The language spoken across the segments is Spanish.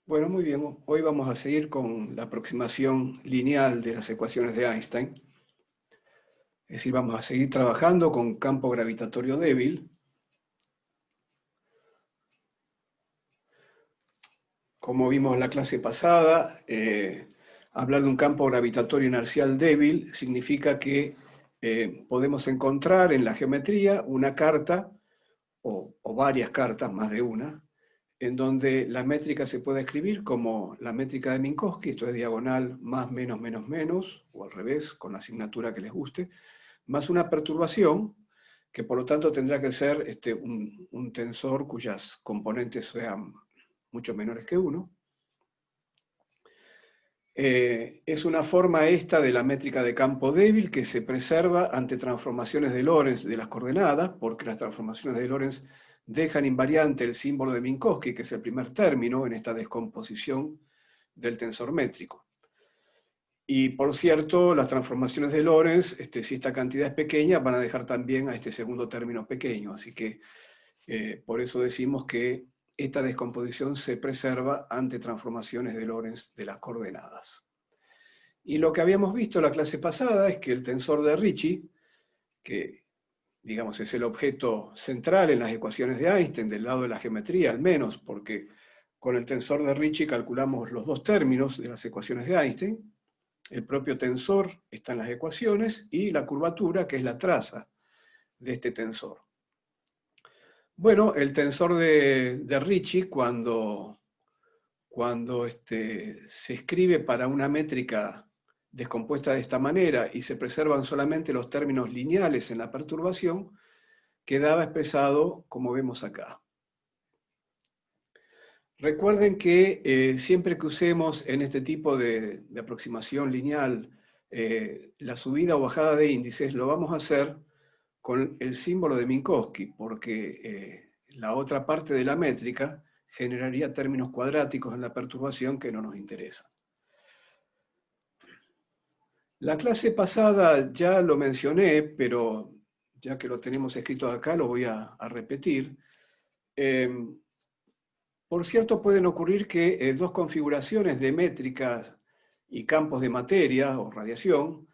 Bueno, muy bien. Hoy vamos a seguir con la aproximación lineal de las ecuaciones de Einstein. Es decir, vamos a seguir trabajando con campo gravitatorio débil. Como vimos en la clase pasada, hablar de un campo gravitatorio inercial débil significa que podemos encontrar en la geometría una carta o varias cartas, más de una, en donde la métrica se puede escribir como la métrica de Minkowski, esto es diagonal más, menos, menos, menos, o al revés, con la asignatura que les guste, más una perturbación, que por lo tanto tendrá que ser un tensor cuyas componentes sean mucho menores que uno. Es una forma esta de la métrica de campo débil que se preserva ante transformaciones de Lorentz de las coordenadas, porque las transformaciones de Lorentz dejan invariante el símbolo de Minkowski, que es el primer término en esta descomposición del tensor métrico. Y por cierto, las transformaciones de Lorentz, si esta cantidad es pequeña, van a dejar también a este segundo término pequeño. Así que por eso decimos que esta descomposición se preserva ante transformaciones de Lorentz de las coordenadas. Y lo que habíamos visto en la clase pasada es que el tensor de Ricci, que digamos es el objeto central en las ecuaciones de Einstein, del lado de la geometría al menos, porque con el tensor de Ricci calculamos los dos términos de las ecuaciones de Einstein. El propio tensor está en las ecuaciones y la curvatura, que es la traza de este tensor. Bueno, el tensor de Ricci, cuando se escribe para una métrica descompuesta de esta manera y se preservan solamente los términos lineales en la perturbación, quedaba expresado como vemos acá. Recuerden que siempre que usemos en este tipo de aproximación lineal la subida o bajada de índices, lo vamos a hacer con el símbolo de Minkowski, porque la otra parte de la métrica generaría términos cuadráticos en la perturbación que no nos interesan. La clase pasada ya lo mencioné, pero ya que lo tenemos escrito acá, lo voy a repetir. Por cierto, pueden ocurrir que dos configuraciones de métricas y campos de materia o radiación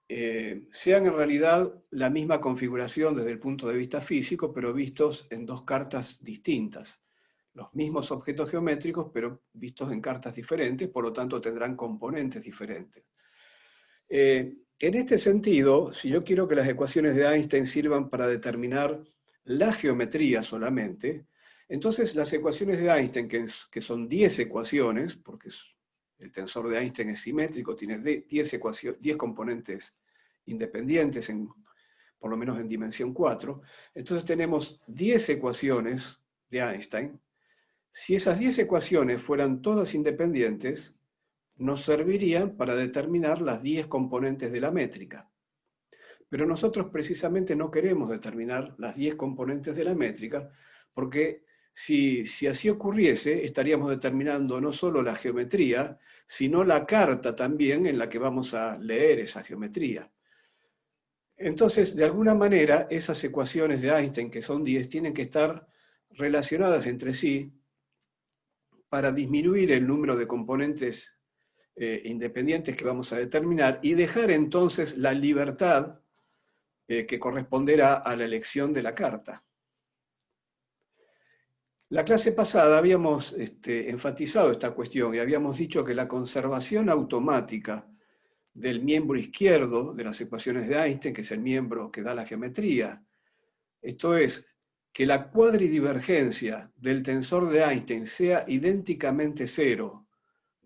sean en realidad la misma configuración desde el punto de vista físico, pero vistos en dos cartas distintas. Los mismos objetos geométricos, pero vistos en cartas diferentes, por lo tanto tendrán componentes diferentes. En este sentido, si yo quiero que las ecuaciones de Einstein sirvan para determinar la geometría solamente, entonces las ecuaciones de Einstein, que son 10 ecuaciones, porque el tensor de Einstein es simétrico, tiene 10 componentes independientes, por lo menos en dimensión 4, entonces tenemos 10 ecuaciones de Einstein. Si esas 10 ecuaciones fueran todas independientes, nos servirían para determinar las 10 componentes de la métrica. Pero nosotros precisamente no queremos determinar las 10 componentes de la métrica, porque si así ocurriese, estaríamos determinando no solo la geometría, sino la carta también en la que vamos a leer esa geometría. Entonces, de alguna manera, esas ecuaciones de Einstein, que son 10, tienen que estar relacionadas entre sí para disminuir el número de componentes independientes que vamos a determinar y dejar entonces la libertad que corresponderá a la elección de la carta. La clase pasada habíamos enfatizado esta cuestión y habíamos dicho que la conservación automática del miembro izquierdo de las ecuaciones de Einstein, que es el miembro que da la geometría, esto es, que la cuadridivergencia del tensor de Einstein sea idénticamente cero,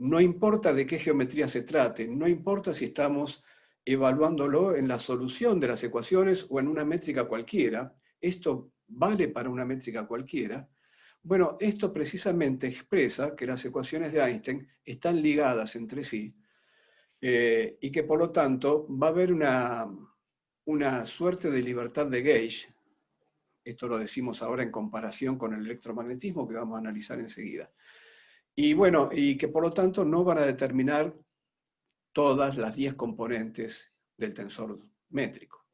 no importa de qué geometría se trate, no importa si estamos evaluándolo en la solución de las ecuaciones o en una métrica cualquiera, esto vale para una métrica cualquiera. Bueno, esto precisamente expresa que las ecuaciones de Einstein están ligadas entre sí y que por lo tanto va a haber una suerte de libertad de gauge. Esto lo decimos ahora en comparación con el electromagnetismo que vamos a analizar enseguida. Y bueno, y que por lo tanto no van a determinar todas las 10 componentes del tensor métrico.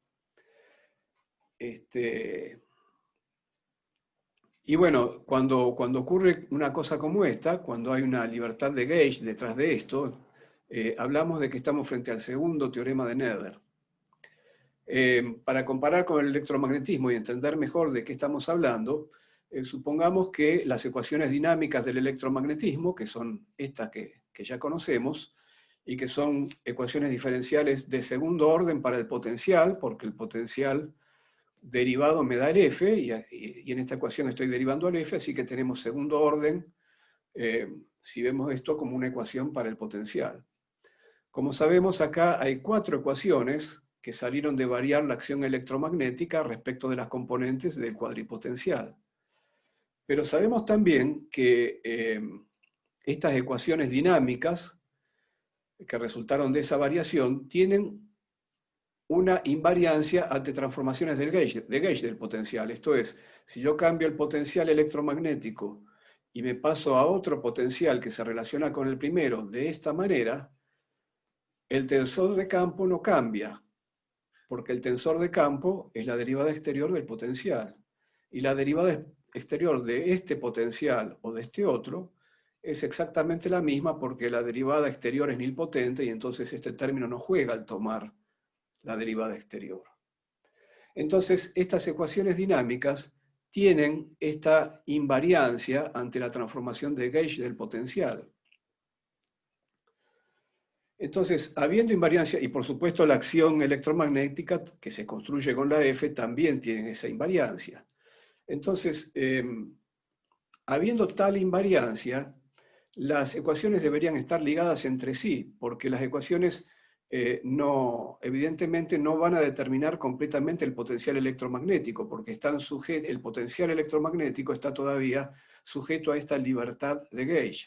Y bueno, cuando ocurre una cosa como esta, cuando hay una libertad de gauge detrás de esto, hablamos de que estamos frente al segundo teorema de Noether. Para comparar con el electromagnetismo y entender mejor de qué estamos hablando, supongamos que las ecuaciones dinámicas del electromagnetismo, que son estas que ya conocemos, y que son ecuaciones diferenciales de segundo orden para el potencial, porque el potencial derivado me da el F, y en esta ecuación estoy derivando el F, así que tenemos segundo orden, si vemos esto como una ecuación para el potencial. Como sabemos, acá hay 4 ecuaciones que salieron de variar la acción electromagnética respecto de las componentes del cuadripotencial. Pero sabemos también que estas ecuaciones dinámicas que resultaron de esa variación tienen una invariancia ante transformaciones de gauge del potencial. Esto es, si yo cambio el potencial electromagnético y me paso a otro potencial que se relaciona con el primero de esta manera, el tensor de campo no cambia, porque el tensor de campo es la derivada exterior del potencial. Y la derivada exterior de este potencial o de este otro es exactamente la misma porque la derivada exterior es nilpotente y entonces este término no juega al tomar la derivada exterior. Entonces, estas ecuaciones dinámicas tienen esta invariancia ante la transformación de gauge del potencial. Entonces, habiendo invariancia, y por supuesto la acción electromagnética que se construye con la F también tiene esa invariancia. Entonces, habiendo tal invariancia, las ecuaciones deberían estar ligadas entre sí, porque las ecuaciones evidentemente no van a determinar completamente el potencial electromagnético, porque el potencial electromagnético está todavía sujeto a esta libertad de gauge.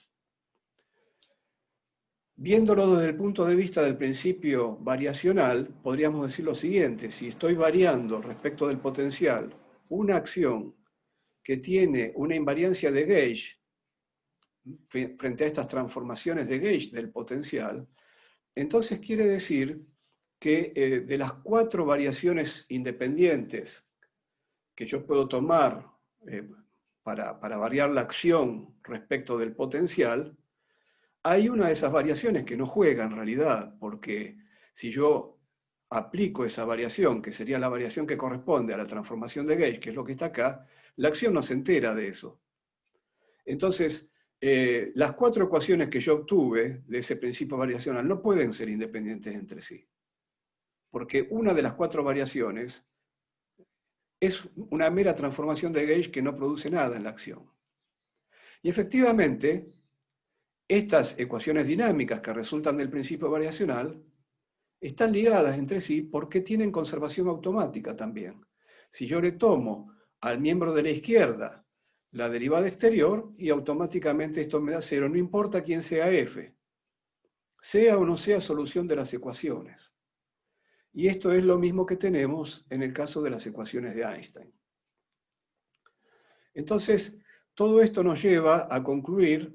Viéndolo desde el punto de vista del principio variacional, podríamos decir lo siguiente: si estoy variando respecto del potencial una acción que tiene una invariancia de gauge frente a estas transformaciones de gauge del potencial, entonces quiere decir que de las 4 variaciones independientes que yo puedo tomar para variar la acción respecto del potencial, hay una de esas variaciones que no juega en realidad, porque si yo aplico esa variación, que sería la variación que corresponde a la transformación de gauge, que es lo que está acá, la acción no se entera de eso. Entonces, las 4 ecuaciones que yo obtuve de ese principio variacional no pueden ser independientes entre sí, porque una de las 4 variaciones es una mera transformación de gauge que no produce nada en la acción. Y efectivamente, estas ecuaciones dinámicas que resultan del principio variacional están ligadas entre sí porque tienen conservación automática también. Si yo le tomo al miembro de la izquierda la derivada exterior, y automáticamente esto me da 0, no importa quién sea f, sea o no sea solución de las ecuaciones. Y esto es lo mismo que tenemos en el caso de las ecuaciones de Einstein. Entonces, todo esto nos lleva a concluir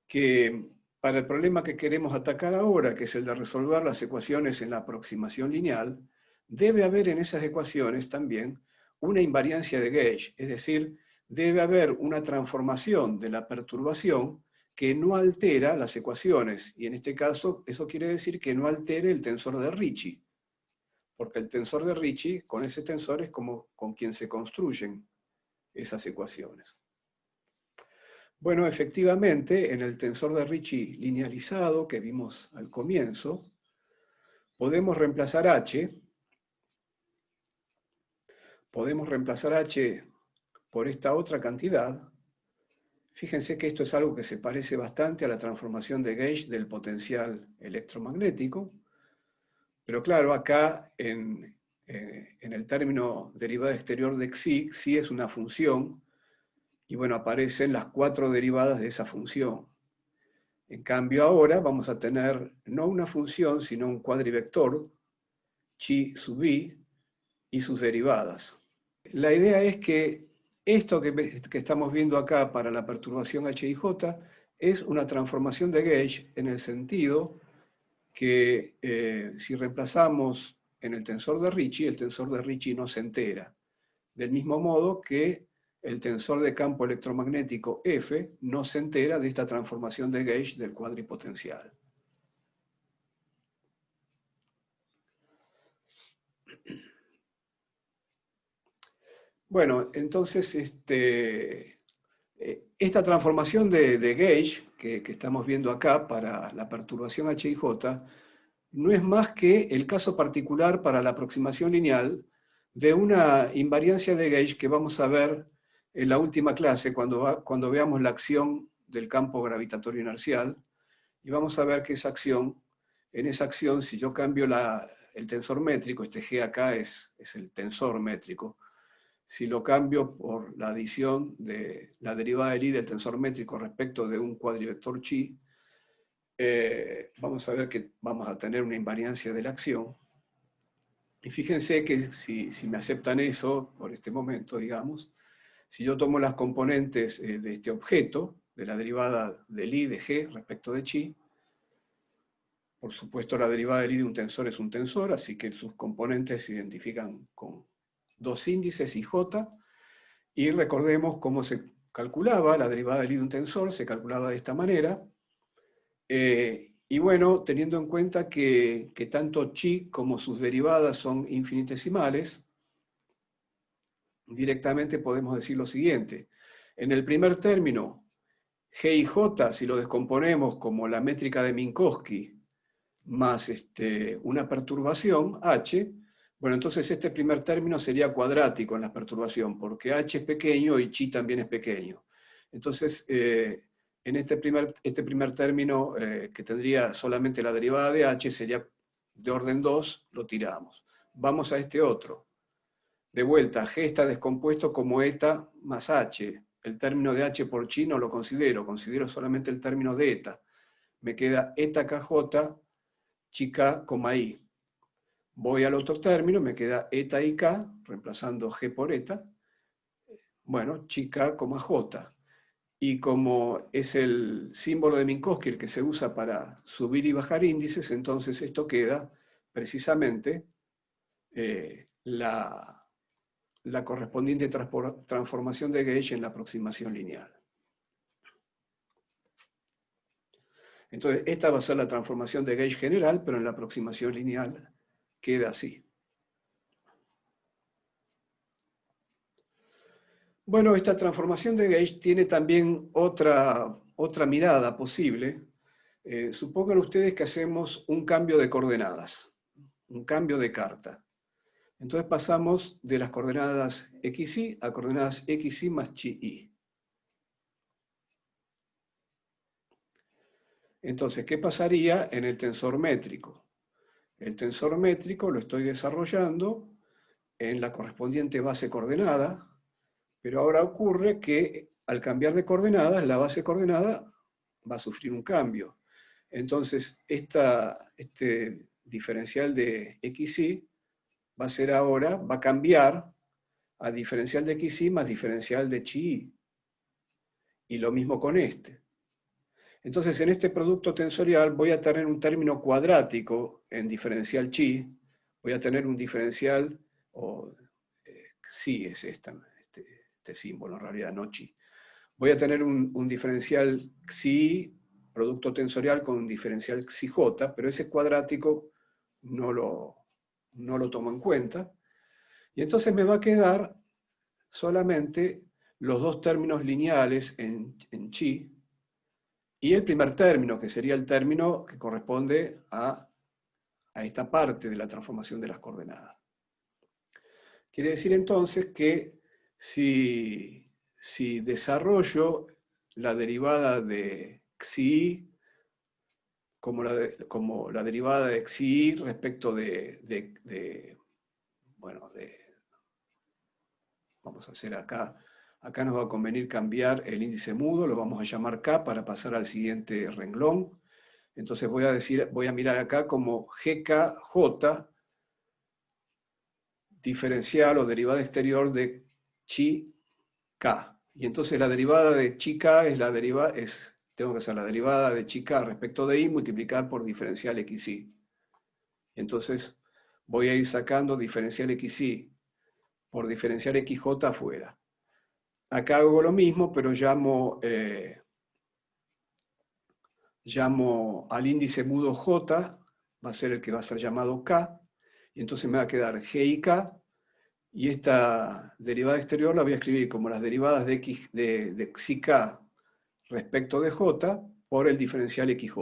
que para el problema que queremos atacar ahora, que es el de resolver las ecuaciones en la aproximación lineal, debe haber en esas ecuaciones también una invariancia de gauge, es decir, debe haber una transformación de la perturbación que no altera las ecuaciones, y en este caso eso quiere decir que no altere el tensor de Ricci, porque el tensor de Ricci, con ese tensor es como con quien se construyen esas ecuaciones. Bueno, efectivamente, en el tensor de Ricci linealizado que vimos al comienzo, podemos reemplazar H por esta otra cantidad. Fíjense que esto es algo que se parece bastante a la transformación de gauge del potencial electromagnético, pero claro, acá en el término derivada exterior de xi, xi es una función, y bueno, aparecen las 4 derivadas de esa función. En cambio ahora vamos a tener no una función, sino un cuadrivector, chi sub i, y sus derivadas. La idea es que esto que estamos viendo acá para la perturbación HIJ es una transformación de gauge en el sentido que si reemplazamos en el tensor de Ricci, el tensor de Ricci no se entera. Del mismo modo que el tensor de campo electromagnético F no se entera de esta transformación de gauge del cuadripotencial. Bueno, entonces esta transformación de gauge que estamos viendo acá para la perturbación H y J no es más que el caso particular para la aproximación lineal de una invariancia de gauge que vamos a ver en la última clase cuando veamos la acción del campo gravitatorio inercial, y vamos a ver que en esa acción, si yo cambio el tensor métrico, este G acá es el tensor métrico, si lo cambio por la adición de la derivada del I del tensor métrico respecto de un cuadrivector chi, vamos a ver que vamos a tener una invariancia de la acción. Y fíjense que si me aceptan eso por este momento, digamos, si yo tomo las componentes de este objeto, de la derivada del I de G respecto de chi, por supuesto la derivada del I de un tensor es un tensor, así que sus componentes se identifican con dos índices y J, y recordemos cómo se calculaba la derivada del I de un tensor, se calculaba de esta manera. Y bueno, teniendo en cuenta que tanto chi como sus derivadas son infinitesimales, directamente podemos decir lo siguiente. En el primer término, G y J, si lo descomponemos como la métrica de Minkowski, más una perturbación, H, bueno, entonces este primer término sería cuadrático en la perturbación, porque H es pequeño y chi también es pequeño. Entonces, en este primer término, que tendría solamente la derivada de H, sería de orden 2, lo tiramos. Vamos a este otro. De vuelta, G está descompuesto como eta más H. El término de H por chi no lo considero solamente el término de eta. Me queda eta kj, chi k, I. Voy al otro término, me queda eta y k, reemplazando G por eta. Bueno, chi k, j. Y como es el símbolo de Minkowski el que se usa para subir y bajar índices, entonces esto queda precisamente la correspondiente transformación de gauge en la aproximación lineal. Entonces, esta va a ser la transformación de gauge general, pero en la aproximación lineal queda así. Bueno, esta transformación de gauge tiene también otra mirada posible. Supongan ustedes que hacemos un cambio de coordenadas, un cambio de carta. Entonces pasamos de las coordenadas xy a coordenadas xy más chi. Entonces, ¿qué pasaría en el tensor métrico? El tensor métrico lo estoy desarrollando en la correspondiente base coordenada, pero ahora ocurre que al cambiar de coordenadas, la base coordenada va a sufrir un cambio. Entonces, este diferencial de xy va a cambiar a diferencial de xy más diferencial de chi. Y lo mismo con este. Entonces, en este producto tensorial voy a tener un término cuadrático en diferencial chi, voy a tener un diferencial, sí es este símbolo, en realidad no chi. Voy a tener un diferencial xi, producto tensorial con un diferencial xj, pero ese cuadrático no lo tomo en cuenta. Y entonces me va a quedar solamente los dos términos lineales en chi, y el primer término, que sería el término que corresponde a esta parte de la transformación de las coordenadas. Quiere decir entonces que si desarrollo la derivada de xi como la derivada de xi respecto vamos a hacer acá nos va a convenir cambiar el índice mudo, lo vamos a llamar K para pasar al siguiente renglón. Entonces voy a mirar acá como GKJ diferencial o derivada exterior de chi K. Y entonces la derivada de chi K tengo que hacer la derivada de chi K respecto de I multiplicar por diferencial xy. Entonces voy a ir sacando diferencial xy por diferencial xj afuera. Acá hago lo mismo, pero llamo al índice mudo J, va a ser el que va a ser llamado K, y entonces me va a quedar G y K, y esta derivada exterior la voy a escribir como las derivadas de xi K respecto de J por el diferencial XJ.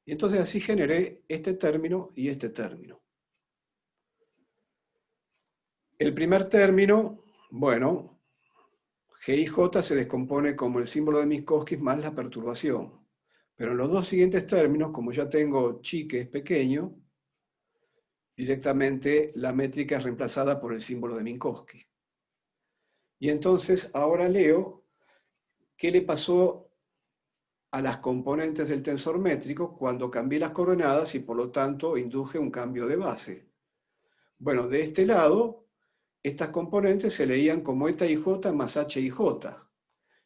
Y entonces así generé este término y este término. El primer término, bueno, G y J se descompone como el símbolo de Minkowski más la perturbación. Pero en los dos siguientes términos, como ya tengo chi que es pequeño, directamente la métrica es reemplazada por el símbolo de Minkowski. Y entonces ahora leo qué le pasó a las componentes del tensor métrico cuando cambié las coordenadas y por lo tanto induje un cambio de base. Bueno, de este lado, estas componentes se leían como eta y j más h y j.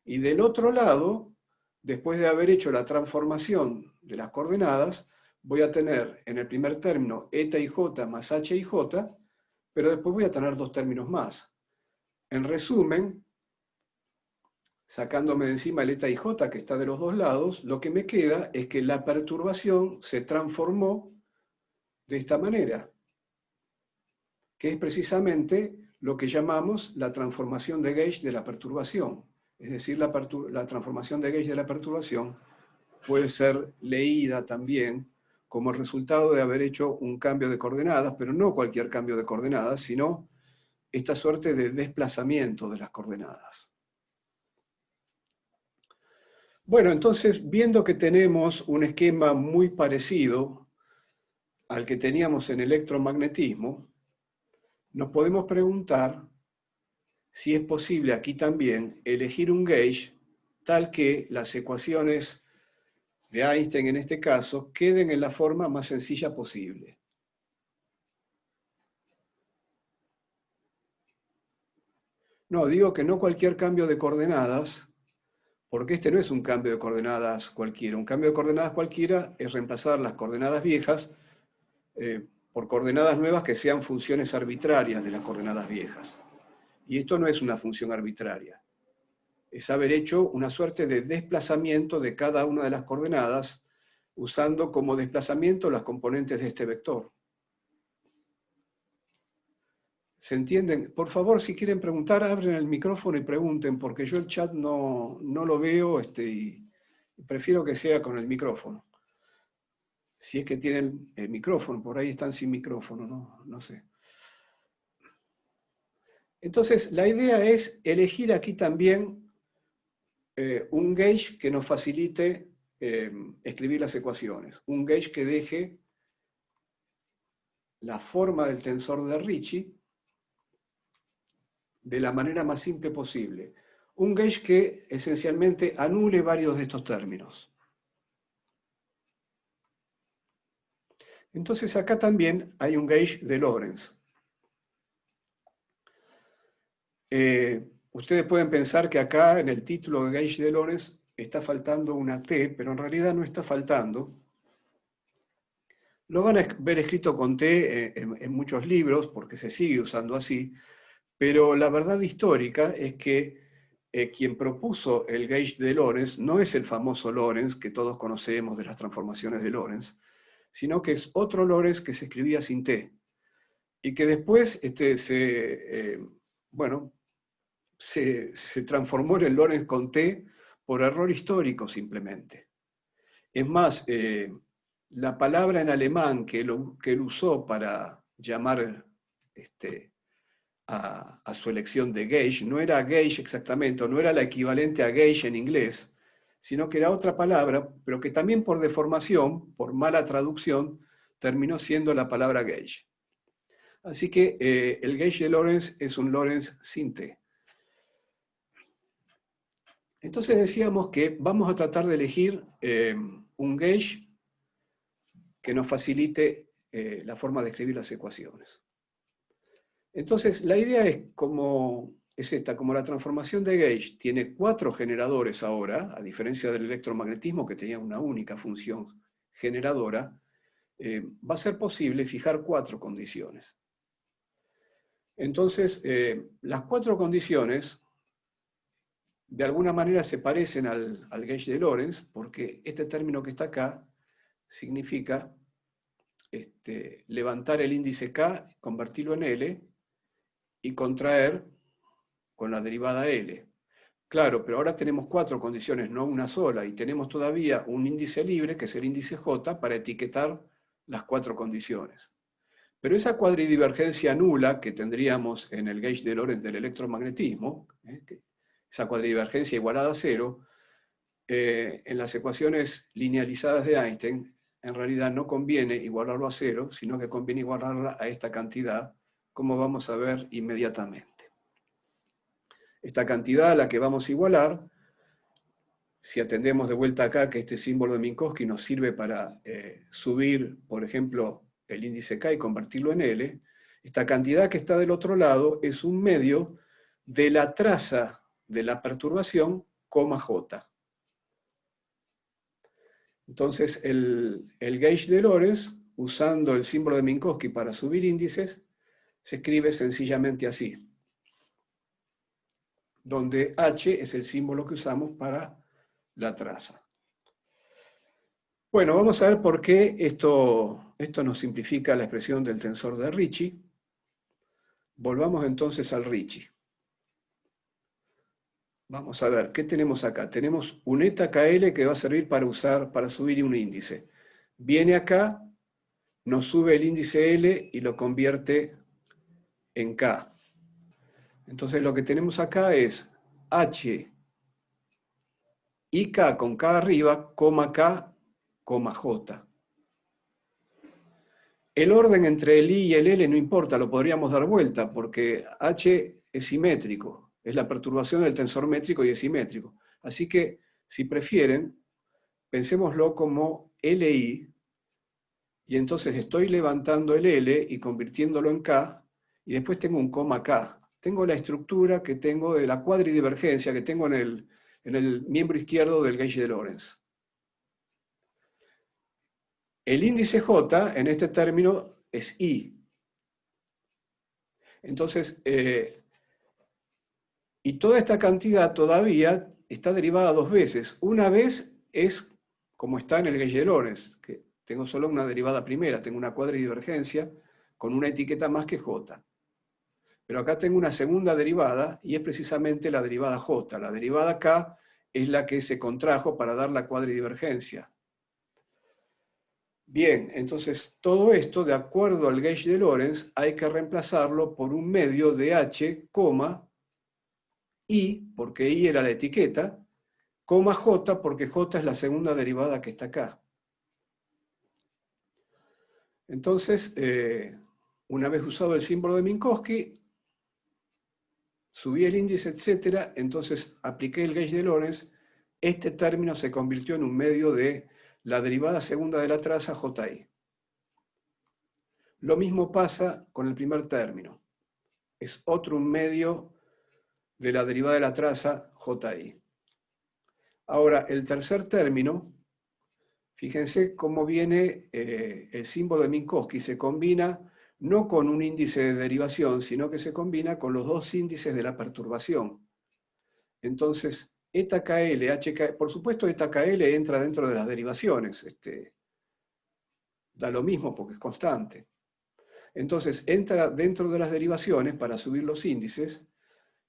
Y del otro lado, después de haber hecho la transformación de las coordenadas, voy a tener en el primer término eta y j más h y j, pero después voy a tener dos términos más. En resumen, sacándome de encima el eta y j que está de los dos lados, lo que me queda es que la perturbación se transformó de esta manera, que es precisamente lo que llamamos la transformación de gauge de la perturbación. Es decir, la transformación de gauge de la perturbación puede ser leída también como el resultado de haber hecho un cambio de coordenadas, pero no cualquier cambio de coordenadas, sino esta suerte de desplazamiento de las coordenadas. Bueno, entonces, viendo que tenemos un esquema muy parecido al que teníamos en electromagnetismo, nos podemos preguntar si es posible aquí también elegir un gauge tal que las ecuaciones de Einstein en este caso queden en la forma más sencilla posible. No, digo que no cualquier cambio de coordenadas, porque este no es un cambio de coordenadas cualquiera. Un cambio de coordenadas cualquiera es reemplazar las coordenadas viejas por coordenadas nuevas que sean funciones arbitrarias de las coordenadas viejas. Y esto no es una función arbitraria. Es haber hecho una suerte de desplazamiento de cada una de las coordenadas usando como desplazamiento las componentes de este vector. ¿Se entienden? Por favor, si quieren preguntar, abren el micrófono y pregunten, porque yo el chat no lo veo y prefiero que sea con el micrófono. Si es que tienen el micrófono, por ahí están sin micrófono, no sé. Entonces, la idea es elegir aquí también un gauge que nos facilite escribir las ecuaciones. Un gauge que deje la forma del tensor de Ricci de la manera más simple posible. Un gauge que esencialmente anule varios de estos términos. Entonces acá también hay un gauge de Lorentz. Ustedes pueden pensar que acá en el título de gauge de Lorentz está faltando una T, pero en realidad no está faltando. Lo van a ver escrito con T en muchos libros, porque se sigue usando así, pero la verdad histórica es que quien propuso el gauge de Lorentz no es el famoso Lorentz que todos conocemos de las transformaciones de Lorentz, sino que es otro Lorentz que se escribía sin T, y que después se transformó en el Lorentz con T por error histórico simplemente. Es más, la palabra en alemán que él usó para llamar a su elección de gauge no era gauge exactamente, no era la equivalente a gauge en inglés, sino que era otra palabra, pero que también por deformación, por mala traducción, terminó siendo la palabra gauge. Así que el gauge de Lorentz es un Lorentz sin T. Entonces decíamos que vamos a tratar de elegir un gauge que nos facilite la forma de escribir las ecuaciones. Entonces la idea es esta, como la transformación de gauge tiene 4 generadores ahora, a diferencia del electromagnetismo que tenía una única función generadora, va a ser posible fijar 4 condiciones. Entonces, las 4 condiciones de alguna manera se parecen al gauge de Lorentz, porque este término que está acá significa levantar el índice K, convertirlo en L, y contraer con la derivada L. Claro, pero ahora tenemos 4 condiciones, no una sola, y tenemos todavía un índice libre, que es el índice J, para etiquetar las 4 condiciones. Pero esa cuadridivergencia nula que tendríamos en el gauge de Lorentz del electromagnetismo, esa cuadridivergencia igualada a 0, en las ecuaciones linealizadas de Einstein, en realidad no conviene igualarlo a 0, sino que conviene igualarla a esta cantidad, como vamos a ver inmediatamente. Esta cantidad a la que vamos a igualar, si atendemos de vuelta acá que este símbolo de Minkowski nos sirve para subir, por ejemplo, el índice K y convertirlo en L, esta cantidad que está del otro lado es un medio de la traza de la perturbación, J. Entonces, el gauge de Lorentz, usando el símbolo de Minkowski para subir índices, se escribe sencillamente así, donde H es el símbolo que usamos para la traza. Bueno, vamos a ver por qué esto nos simplifica la expresión del tensor de Ricci. Volvamos entonces al Ricci. Vamos a ver, ¿qué tenemos acá? Tenemos un eta KL que va a servir para subir un índice. Viene acá, nos sube el índice L y lo convierte en K. Entonces lo que tenemos acá es H y K con K arriba, coma K, coma J. El orden entre el I y el L no importa, lo podríamos dar vuelta, porque H es simétrico, es la perturbación del tensor métrico y es simétrico. Así que, si prefieren, pensémoslo como LI, y entonces estoy levantando el L y convirtiéndolo en K, y después tengo un coma K. Tengo la estructura que tengo de la cuadridivergencia que tengo en el miembro izquierdo del gauge de Lorentz. El índice J en este término es I. Entonces, y toda esta cantidad todavía está derivada 2 veces. Una vez es como está en el gauge de Lorentz, que tengo solo una derivada primera, tengo una cuadridivergencia con una etiqueta más que J. Pero acá tengo una segunda derivada y es precisamente la derivada J. La derivada K es la que se contrajo para dar la cuadridivergencia. Bien, entonces todo esto, de acuerdo al gauge de Lorentz, hay que reemplazarlo por un medio de H, I, porque I era la etiqueta, coma J, porque J es la segunda derivada que está acá. Entonces, una vez usado el símbolo de Minkowski, subí el índice, etc., entonces apliqué el gauge de Lorentz, este término se convirtió en un medio de la derivada segunda de la traza JI. Lo mismo pasa con el primer término. Es otro medio de la derivada de la traza JI. Ahora, el tercer término, fíjense cómo viene el símbolo de Minkowski, se combina no con un índice de derivación, sino que se combina con los 2 índices de la perturbación. Entonces, eta KL, HK, por supuesto eta KL entra dentro de las derivaciones, da lo mismo porque es constante. Entonces, entra dentro de las derivaciones para subir los índices,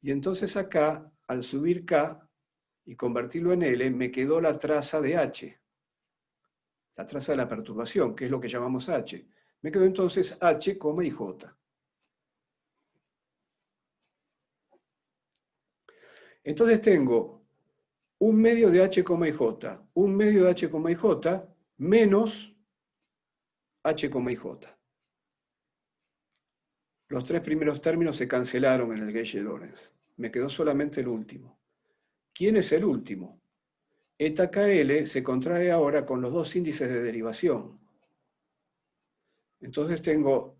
y entonces acá, al subir K y convertirlo en L, me quedó la traza de H, la traza de la perturbación, que es lo que llamamos H. Me quedó entonces H, y J. Entonces tengo un medio de H, y J, un medio de H, y J, menos H, y J. Los 3 primeros términos se cancelaron en el gauge de Lorentz. Me quedó solamente el último. ¿Quién es el último? Eta KL se contrae ahora con los 2 índices de derivación. Entonces tengo,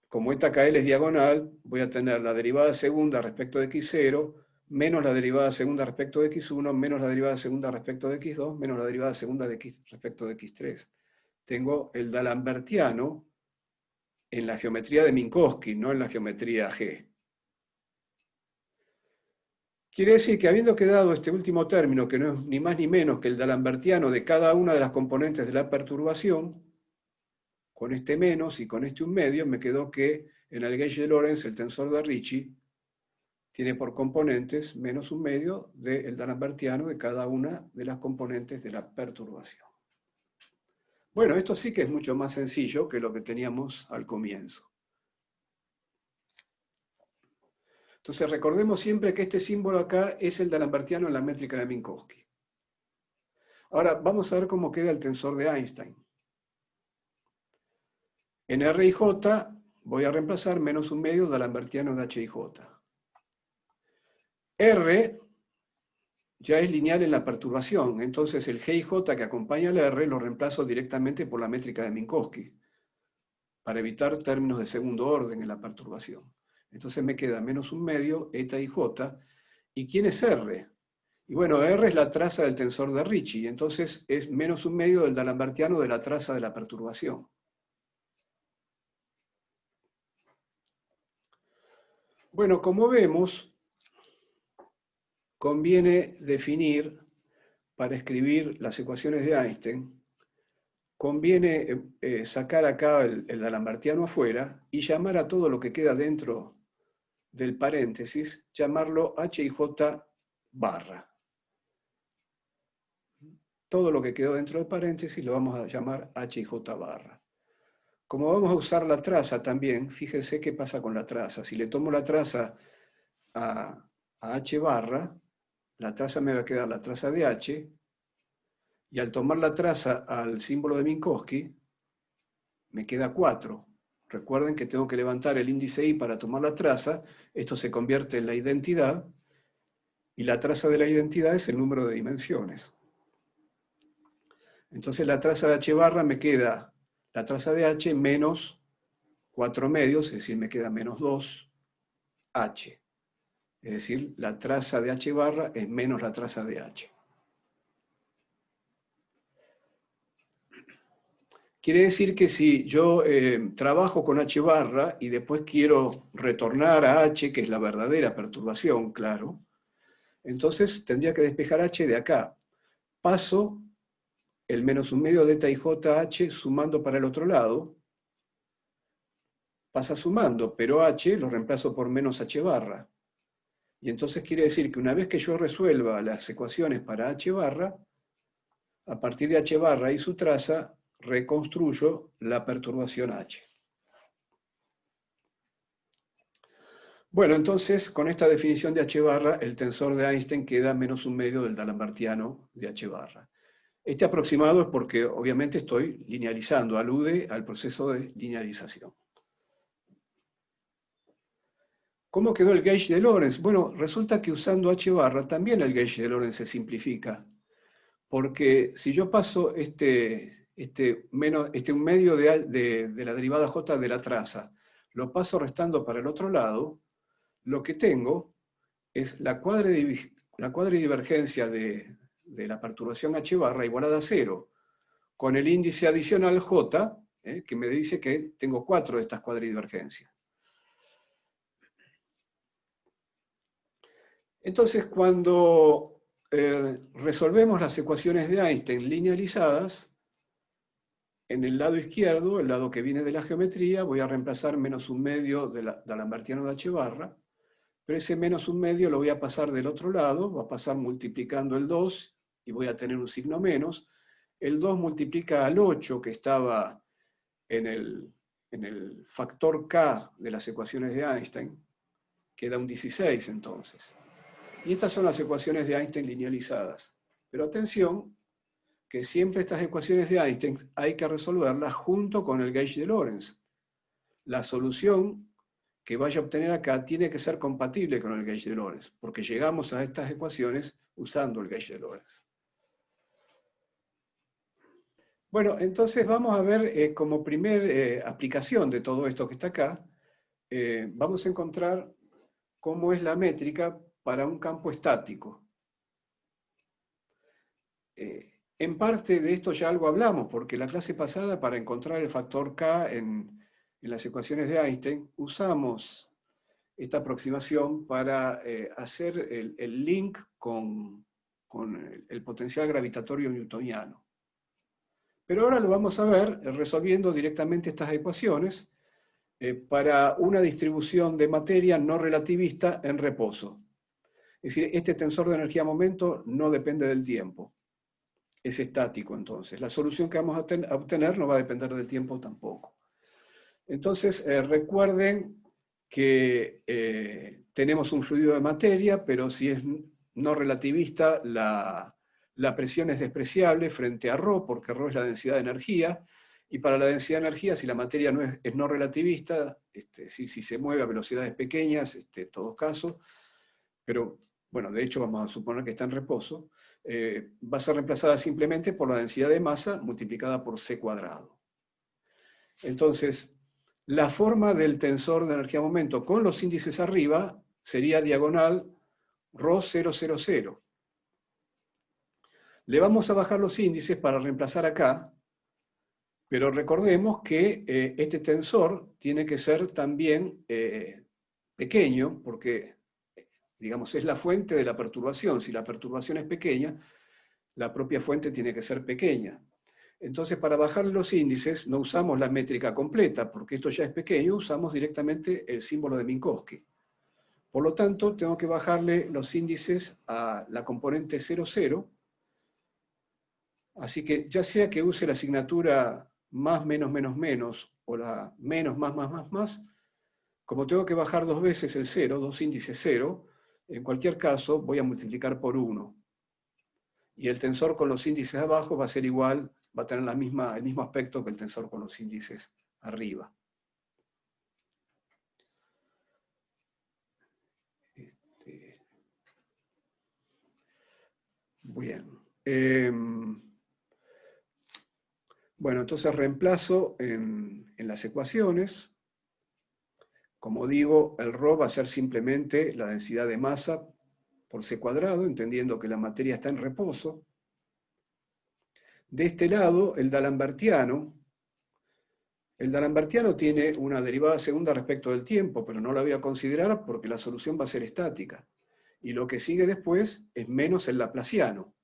como eta KL es diagonal, voy a tener la derivada segunda respecto de x0, menos la derivada segunda respecto de x1, menos la derivada segunda respecto de x2, menos la derivada segunda de x respecto de x3. Tengo el d'Alembertiano en la geometría de Minkowski, no en la geometría G. Quiere decir que habiendo quedado este último término, que no es ni más ni menos que el d'Alembertiano de cada una de las componentes de la perturbación, con este menos y con este un medio, me quedó que en el gauge de Lorentz el tensor de Ricci tiene por componentes menos un medio del d'Alembertiano de cada una de las componentes de la perturbación. Bueno, esto sí que es mucho más sencillo que lo que teníamos al comienzo. Entonces recordemos siempre que este símbolo acá es el d'Alembertiano en la métrica de Minkowski. Ahora vamos a ver cómo queda el tensor de Einstein. En R y J voy a reemplazar menos un medio d'Alembertiano de H y J. R ya es lineal en la perturbación, entonces el G y J que acompaña al R lo reemplazo directamente por la métrica de Minkowski, para evitar términos de segundo orden en la perturbación. Entonces me queda menos un medio, eta y J. ¿Y quién es R? Y bueno, R es la traza del tensor de Ricci, entonces es menos un medio del d'Alembertiano de la traza de la perturbación. Bueno, como vemos, conviene definir, para escribir las ecuaciones de Einstein, conviene sacar acá el d'Alembertiano afuera y llamar a todo lo que queda dentro del paréntesis, llamarlo H y J barra. Todo lo que quedó dentro del paréntesis lo vamos a llamar H y J barra. Como vamos a usar la traza también, fíjense qué pasa con la traza. Si le tomo la traza a H barra, la traza me va a quedar la traza de H, y al tomar la traza al símbolo de Minkowski, me queda 4. Recuerden que tengo que levantar el índice I para tomar la traza, esto se convierte en la identidad, y la traza de la identidad es el número de dimensiones. Entonces la traza de H barra me queda la traza de H menos 4 medios, es decir, me queda menos 2H. Es decir, la traza de H barra es menos la traza de H. Quiere decir que si yo trabajo con H barra y después quiero retornar a H, que es la verdadera perturbación, claro, entonces tendría que despejar H de acá. Paso el menos un medio de eta y JH sumando para el otro lado, pasa sumando, pero H lo reemplazo por menos H barra. Y entonces quiere decir que una vez que yo resuelva las ecuaciones para H barra, a partir de H barra y su traza, reconstruyo la perturbación H. Bueno, entonces, con esta definición de H barra, el tensor de Einstein queda menos un medio del d'Alembertiano de H barra. Este aproximado es porque obviamente estoy linealizando, alude al proceso de linealización. ¿Cómo quedó el gauge de Lorentz? Bueno, resulta que usando H barra también el gauge de Lorentz se simplifica. Porque si yo paso este un medio de la derivada J de la traza, lo paso restando para el otro lado, lo que tengo es la cuadridivergencia de la perturbación H barra igualada a 0, con el índice adicional J, que me dice que tengo 4 de estas cuadridivergencias. Entonces, cuando resolvemos las ecuaciones de Einstein linealizadas, en el lado izquierdo, el lado que viene de la geometría, voy a reemplazar menos un medio del d'Alembertiano de H barra, pero ese menos un medio lo voy a pasar del otro lado, va a pasar multiplicando el 2 y voy a tener un signo menos. El 2 multiplica al 8 que estaba en el factor K de las ecuaciones de Einstein, queda un 16 entonces. Y estas son las ecuaciones de Einstein linealizadas. Pero atención, que siempre estas ecuaciones de Einstein hay que resolverlas junto con el gauge de Lorentz. La solución que vaya a obtener acá tiene que ser compatible con el gauge de Lorentz, porque llegamos a estas ecuaciones usando el gauge de Lorentz. Bueno, entonces vamos a ver como primer aplicación de todo esto que está acá, vamos a encontrar cómo es la métrica para un campo estático. En parte de esto ya algo hablamos, porque la clase pasada para encontrar el factor K en las ecuaciones de Einstein usamos esta aproximación para hacer el link con el potencial gravitatorio newtoniano. Pero ahora lo vamos a ver resolviendo directamente estas ecuaciones para una distribución de materia no relativista en reposo. Es decir, este tensor de energía-momento no depende del tiempo, es estático entonces. La solución que vamos a obtener no va a depender del tiempo tampoco. Entonces, recuerden que tenemos un fluido de materia, pero si es no relativista, la presión es despreciable frente a ρ, porque ρ es la densidad de energía, y para la densidad de energía, si la materia no es no relativista, si se mueve a velocidades pequeñas, en todo caso, pero bueno, de hecho vamos a suponer que está en reposo, va a ser reemplazada simplemente por la densidad de masa multiplicada por c cuadrado. Entonces, la forma del tensor de energía-momento con los índices arriba sería diagonal ρ000. Le vamos a bajar los índices para reemplazar acá, pero recordemos que este tensor tiene que ser también pequeño, porque, digamos, es la fuente de la perturbación. Si la perturbación es pequeña, la propia fuente tiene que ser pequeña. Entonces, para bajar los índices, no usamos la métrica completa, porque esto ya es pequeño, usamos directamente el símbolo de Minkowski. Por lo tanto, tengo que bajarle los índices a la componente 0,0, así que ya sea que use la asignatura más, menos, menos, menos, o la menos, más, más, más, más, como tengo que bajar dos veces el 0, dos índices 0, en cualquier caso voy a multiplicar por 1. Y el tensor con los índices abajo va a ser igual, va a tener el mismo aspecto que el tensor con los índices arriba. Bien. Bueno, entonces reemplazo en las ecuaciones. Como digo, el ρ va a ser simplemente la densidad de masa por c cuadrado, entendiendo que la materia está en reposo. De este lado, el D'Alembertiano tiene una derivada segunda respecto del tiempo, pero no la voy a considerar porque la solución va a ser estática. Y lo que sigue después es menos el laplaciano.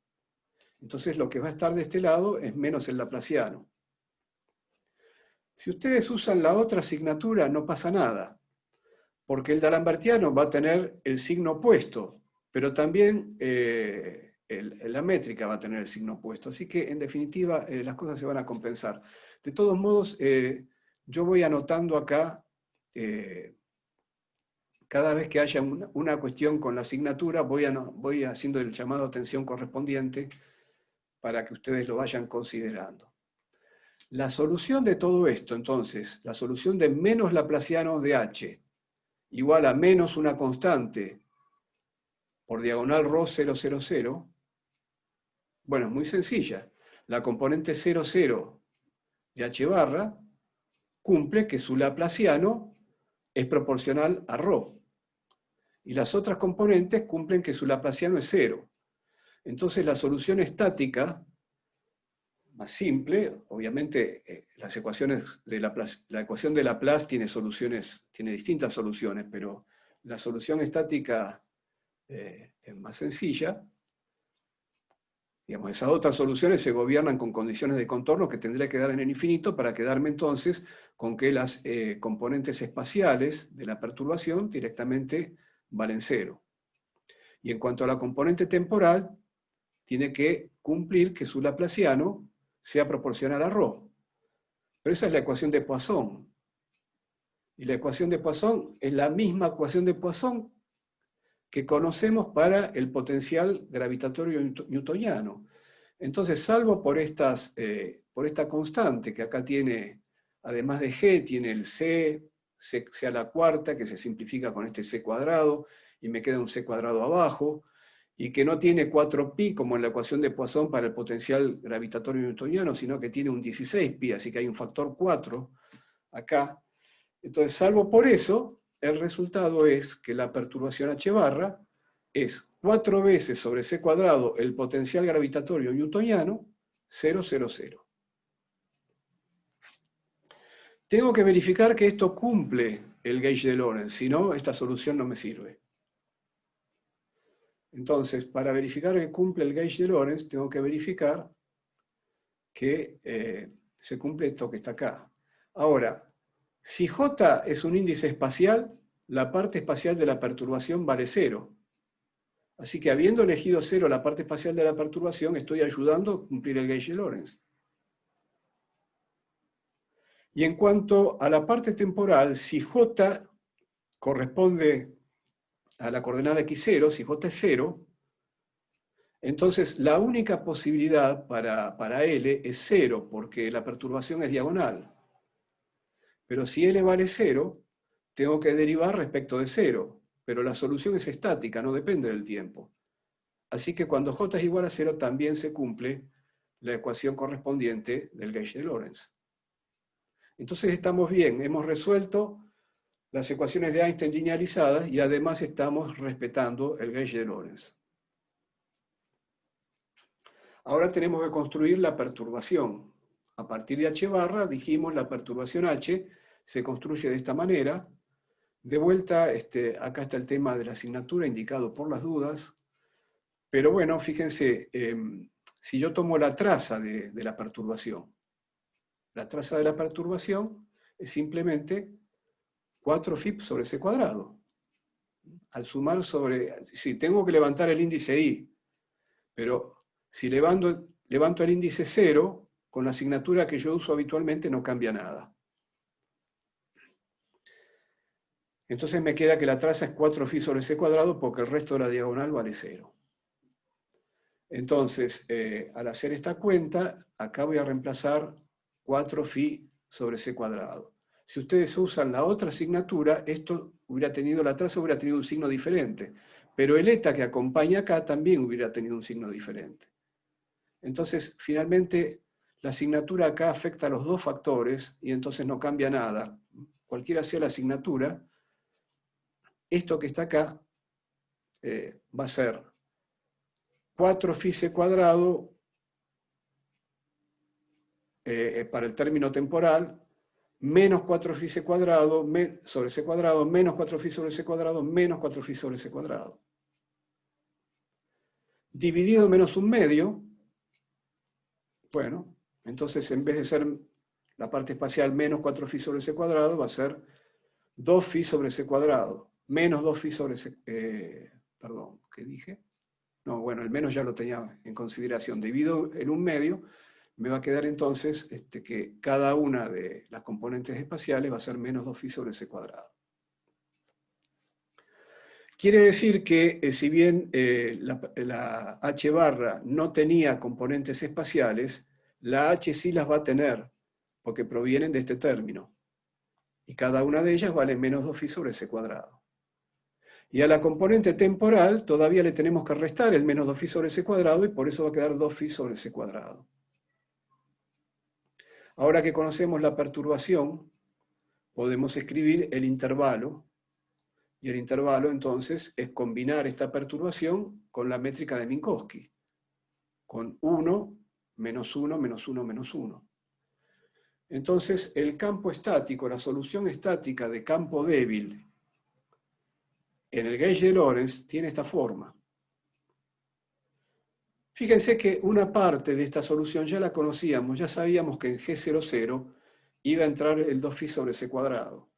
Entonces lo que va a estar de este lado es menos el laplaciano. Si ustedes usan la otra asignatura, no pasa nada, porque el D'Alembertiano va a tener el signo opuesto, pero también la métrica va a tener el signo opuesto. Así que, en definitiva, las cosas se van a compensar. De todos modos, yo voy anotando acá, cada vez que haya una cuestión con la asignatura, voy haciendo el llamado a atención correspondiente para que ustedes lo vayan considerando. La solución de todo esto, entonces, la solución de menos laplacianos de h igual a menos una constante por diagonal ρ000, bueno, es muy sencilla. La componente 0,0 de h barra cumple que su laplaciano es proporcional a ρ. Y las otras componentes cumplen que su laplaciano es 0. Entonces la solución estática, más simple, obviamente las ecuaciones de Laplace, la ecuación de Laplace tiene distintas soluciones, pero la solución estática es más sencilla. Digamos, esas otras soluciones se gobiernan con condiciones de contorno que tendría que dar en el infinito para quedarme entonces con que las componentes espaciales de la perturbación directamente valen 0. Y en cuanto a la componente temporal, tiene que cumplir que su laplaciano sea proporcional a ρ. Pero esa es la ecuación de Poisson. Y la ecuación de Poisson es la misma ecuación de Poisson que conocemos para el potencial gravitatorio newtoniano. Entonces, salvo por esta constante que acá tiene, además de g, tiene el c a la cuarta, que se simplifica con este c cuadrado, y me queda un c cuadrado abajo, y que no tiene 4π como en la ecuación de Poisson para el potencial gravitatorio newtoniano, sino que tiene un 16π, así que hay un factor 4 acá. Entonces, salvo por eso, el resultado es que la perturbación h barra es 4 veces sobre c cuadrado el potencial gravitatorio newtoniano, 0, 0, 0. Tengo que verificar que esto cumple el gauge de Lorentz, si no, esta solución no me sirve. Entonces, para verificar que cumple el gauge de Lorentz, tengo que verificar que se cumple esto que está acá. Ahora, si J es un índice espacial, la parte espacial de la perturbación vale 0. Así que habiendo elegido 0 la parte espacial de la perturbación, estoy ayudando a cumplir el gauge de Lorentz. Y en cuanto a la parte temporal, si J corresponde a la coordenada x0, si J es 0, entonces la única posibilidad para L es 0, porque la perturbación es diagonal. Pero si L vale 0, tengo que derivar respecto de 0, pero la solución es estática, no depende del tiempo. Así que cuando J es igual a 0, también se cumple la ecuación correspondiente del gauge de Lorentz. Entonces estamos bien, hemos resuelto las ecuaciones de Einstein linealizadas y además estamos respetando el gauge de Lorentz. Ahora tenemos que construir la perturbación. A partir de H barra, dijimos la perturbación H se construye de esta manera. De vuelta, acá está el tema de la asignatura indicado por las dudas. Pero bueno, fíjense, si yo tomo la traza de la perturbación, la traza de la perturbación es simplemente 4φ sobre c cuadrado. Al sumar sobre, sí, tengo que levantar el índice I, pero si levanto el índice 0, con la asignatura que yo uso habitualmente no cambia nada. Entonces me queda que la traza es 4φ sobre c cuadrado porque el resto de la diagonal vale 0. Entonces, al hacer esta cuenta, acá voy a reemplazar 4φ sobre c cuadrado. Si ustedes usan la otra asignatura, la traza hubiera tenido un signo diferente, pero el eta que acompaña acá también hubiera tenido un signo diferente. Entonces, finalmente, la asignatura acá afecta a los dos factores y entonces no cambia nada. Cualquiera sea la asignatura, esto que está acá va a ser 4φ c cuadrado para el término temporal, menos 4φ c cuadrado sobre c cuadrado, menos 4φ sobre c cuadrado, menos 4φ sobre c cuadrado. Dividido menos un medio, bueno, entonces en vez de ser la parte espacial menos 4φ sobre c cuadrado, va a ser 2φ sobre c cuadrado, menos 2φ sobre c... perdón, ¿qué dije? No, bueno, el menos ya lo tenía en consideración. Dividido en un medio, me va a quedar entonces que cada una de las componentes espaciales va a ser menos 2φ sobre c cuadrado. Quiere decir que si bien la H barra no tenía componentes espaciales, la H sí las va a tener, porque provienen de este término. Y cada una de ellas vale menos 2φ sobre c cuadrado. Y a la componente temporal todavía le tenemos que restar el menos 2φ sobre c cuadrado y por eso va a quedar 2φ sobre c cuadrado. Ahora que conocemos la perturbación, podemos escribir el intervalo. Y el intervalo entonces es combinar esta perturbación con la métrica de Minkowski, con 1, menos 1, menos 1, menos 1. Entonces el campo estático, la solución estática de campo débil en el gauge de Lorentz tiene esta forma. Fíjense que una parte de esta solución ya la conocíamos, ya sabíamos que en G00 iba a entrar el 2φ sobre c cuadrado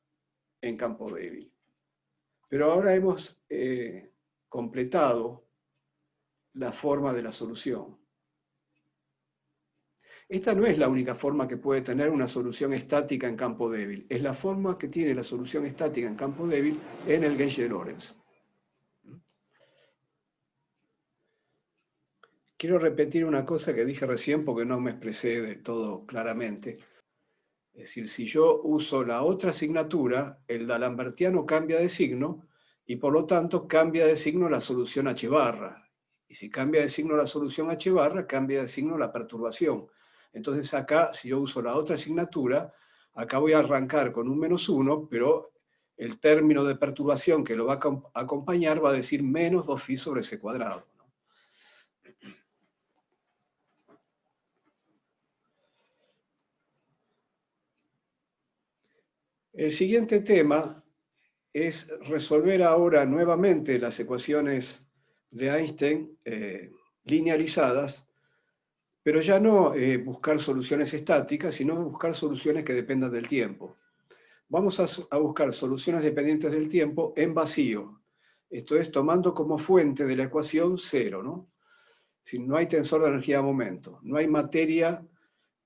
en campo débil. Pero ahora hemos completado la forma de la solución. Esta no es la única forma que puede tener una solución estática en campo débil, es la forma que tiene la solución estática en campo débil en el gauge de Lorentz. Quiero repetir una cosa que dije recién porque no me expresé del todo claramente. Es decir, si yo uso la otra asignatura, el d'Alembertiano cambia de signo y por lo tanto cambia de signo la solución H barra. Y si cambia de signo la solución H barra, cambia de signo la perturbación. Entonces acá, si yo uso la otra asignatura, acá voy a arrancar con un menos 1, pero el término de perturbación que lo va a acompañar va a decir menos 2φ sobre c cuadrado. El siguiente tema es resolver ahora nuevamente las ecuaciones de Einstein linealizadas, pero ya no buscar soluciones estáticas, sino buscar soluciones que dependan del tiempo. Vamos a buscar soluciones dependientes del tiempo en vacío. Esto es tomando como fuente de la ecuación cero, ¿no? Si no hay tensor de energía de momento, no hay materia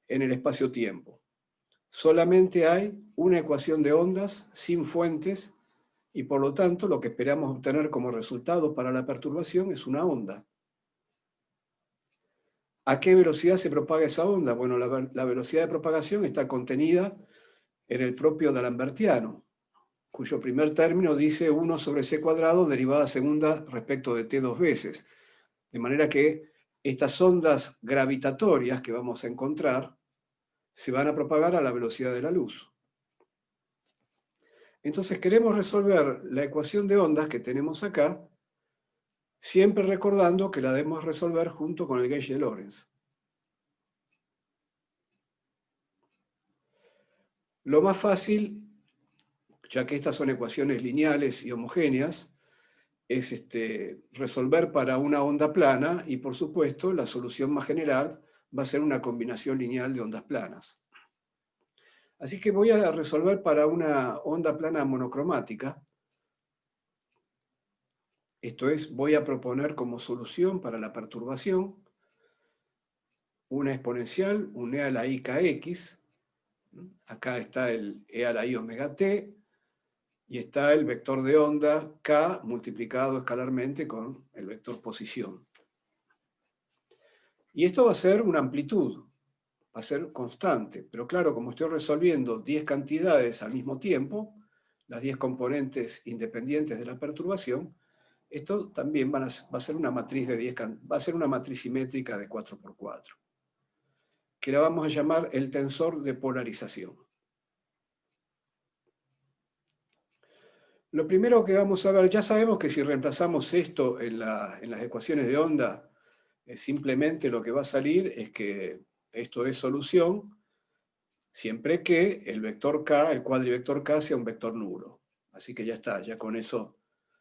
en el espacio-tiempo. Solamente hay una ecuación de ondas sin fuentes y por lo tanto lo que esperamos obtener como resultado para la perturbación es una onda. ¿A qué velocidad se propaga esa onda? Bueno, la velocidad de propagación está contenida en el propio D'Alembertiano, cuyo primer término dice 1 sobre c cuadrado derivada segunda respecto de t dos veces. De manera que estas ondas gravitatorias que vamos a encontrar se van a propagar a la velocidad de la luz. Entonces queremos resolver la ecuación de ondas que tenemos acá, siempre recordando que la debemos resolver junto con el gauge de Lorentz. Lo más fácil, ya que estas son ecuaciones lineales y homogéneas, es resolver para una onda plana y, por supuesto, la solución más general va a ser una combinación lineal de ondas planas. Así que voy a resolver para una onda plana monocromática. Esto es, voy a proponer como solución para la perturbación una exponencial, un e a la i kx. Acá está el e a la i omega t, y está el vector de onda k multiplicado escalarmente con el vector posición. Y esto va a ser una amplitud, va a ser constante, pero claro, como estoy resolviendo 10 cantidades al mismo tiempo, las 10 componentes independientes de la perturbación, esto también va a ser una matriz de 10, va a ser una matriz simétrica de 4×4, que la vamos a llamar el tensor de polarización. Lo primero que vamos a ver, ya sabemos que si reemplazamos esto en las ecuaciones de onda, simplemente lo que va a salir es que esto es solución siempre que el vector k, el cuadrivector k, sea un vector nulo. Así que ya está, ya con eso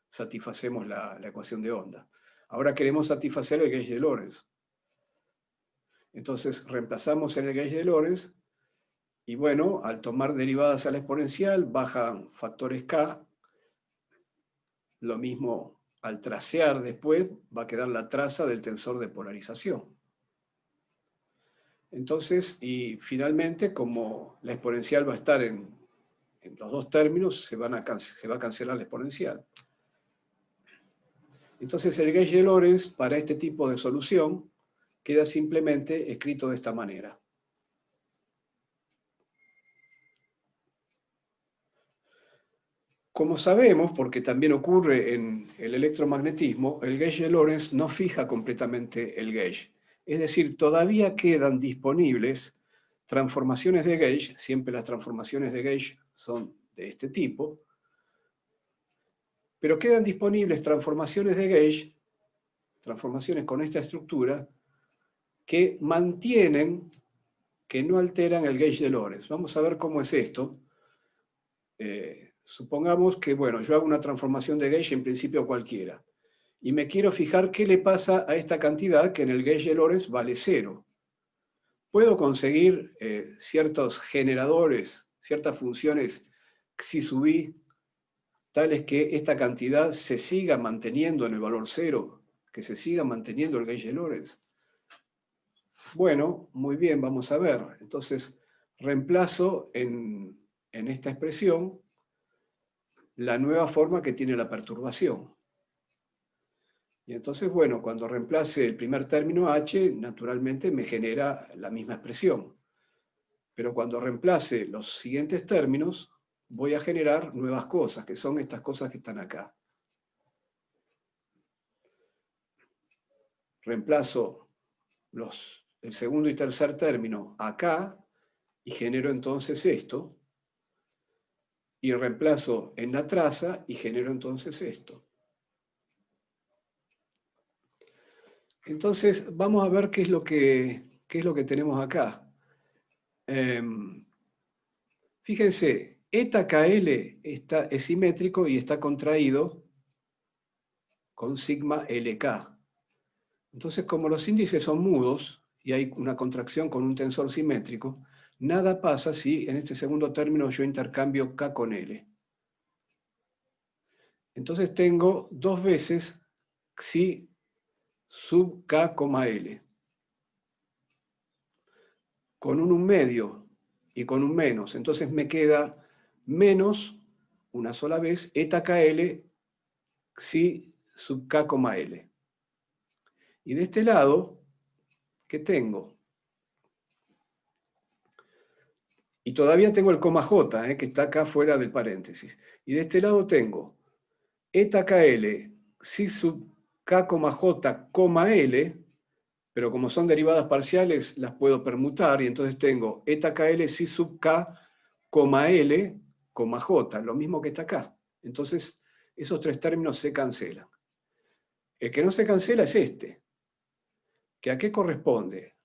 satisfacemos la ecuación de onda. Ahora queremos satisfacer el gauge de Lorentz. Entonces reemplazamos en el gauge de Lorentz y bueno, al tomar derivadas a la exponencial bajan factores k. Lo mismo al tracear después va a quedar la traza del tensor de polarización. Entonces, y finalmente, como la exponencial va a estar en los dos términos, se va a cancelar la exponencial. Entonces el gauge de Lorentz para este tipo de solución queda simplemente escrito de esta manera. Como sabemos, porque también ocurre en el electromagnetismo, el gauge de Lorentz no fija completamente el gauge. Es decir, todavía quedan disponibles transformaciones de gauge, siempre las transformaciones de gauge son de este tipo, pero quedan disponibles transformaciones de gauge, transformaciones con esta estructura, que mantienen, que no alteran el gauge de Lorentz. Vamos a ver cómo es esto. Supongamos que, bueno, yo hago una transformación de gauge en principio cualquiera, y me quiero fijar qué le pasa a esta cantidad que en el gauge de Lorentz vale 0. Puedo conseguir ciertos generadores, ciertas funciones xi sub i, tales que esta cantidad se siga manteniendo en el valor 0, que se siga manteniendo el gauge de Lorentz. Bueno, muy bien, vamos a ver. Entonces, reemplazo en esta expresión la nueva forma que tiene la perturbación. Y entonces, bueno, cuando reemplace el primer término h, naturalmente me genera la misma expresión. Pero cuando reemplace los siguientes términos, voy a generar nuevas cosas, que son estas cosas que están acá. Reemplazo el segundo y tercer término acá, y genero entonces esto. Y reemplazo en la traza y genero entonces esto. Entonces, vamos a ver qué es lo que tenemos acá. Fíjense, Eta KL es simétrico y está contraído con sigma LK. Entonces, como los índices son mudos y hay una contracción con un tensor simétrico, nada pasa si en este segundo término yo intercambio K con L. Entonces tengo dos veces Xi sub K, L. Con un medio y con un menos. Entonces me queda menos, una sola vez, eta KL Xi sub K, L. Y de este lado, ¿qué tengo? Y todavía tengo el coma J, que está acá fuera del paréntesis. Y de este lado tengo eta KL Xi sub K, J, L, pero como son derivadas parciales, las puedo permutar, y entonces tengo eta KL Xi sub K, L, J, lo mismo que está acá. Entonces, esos tres términos se cancelan. El que no se cancela es este, que ¿a qué corresponde?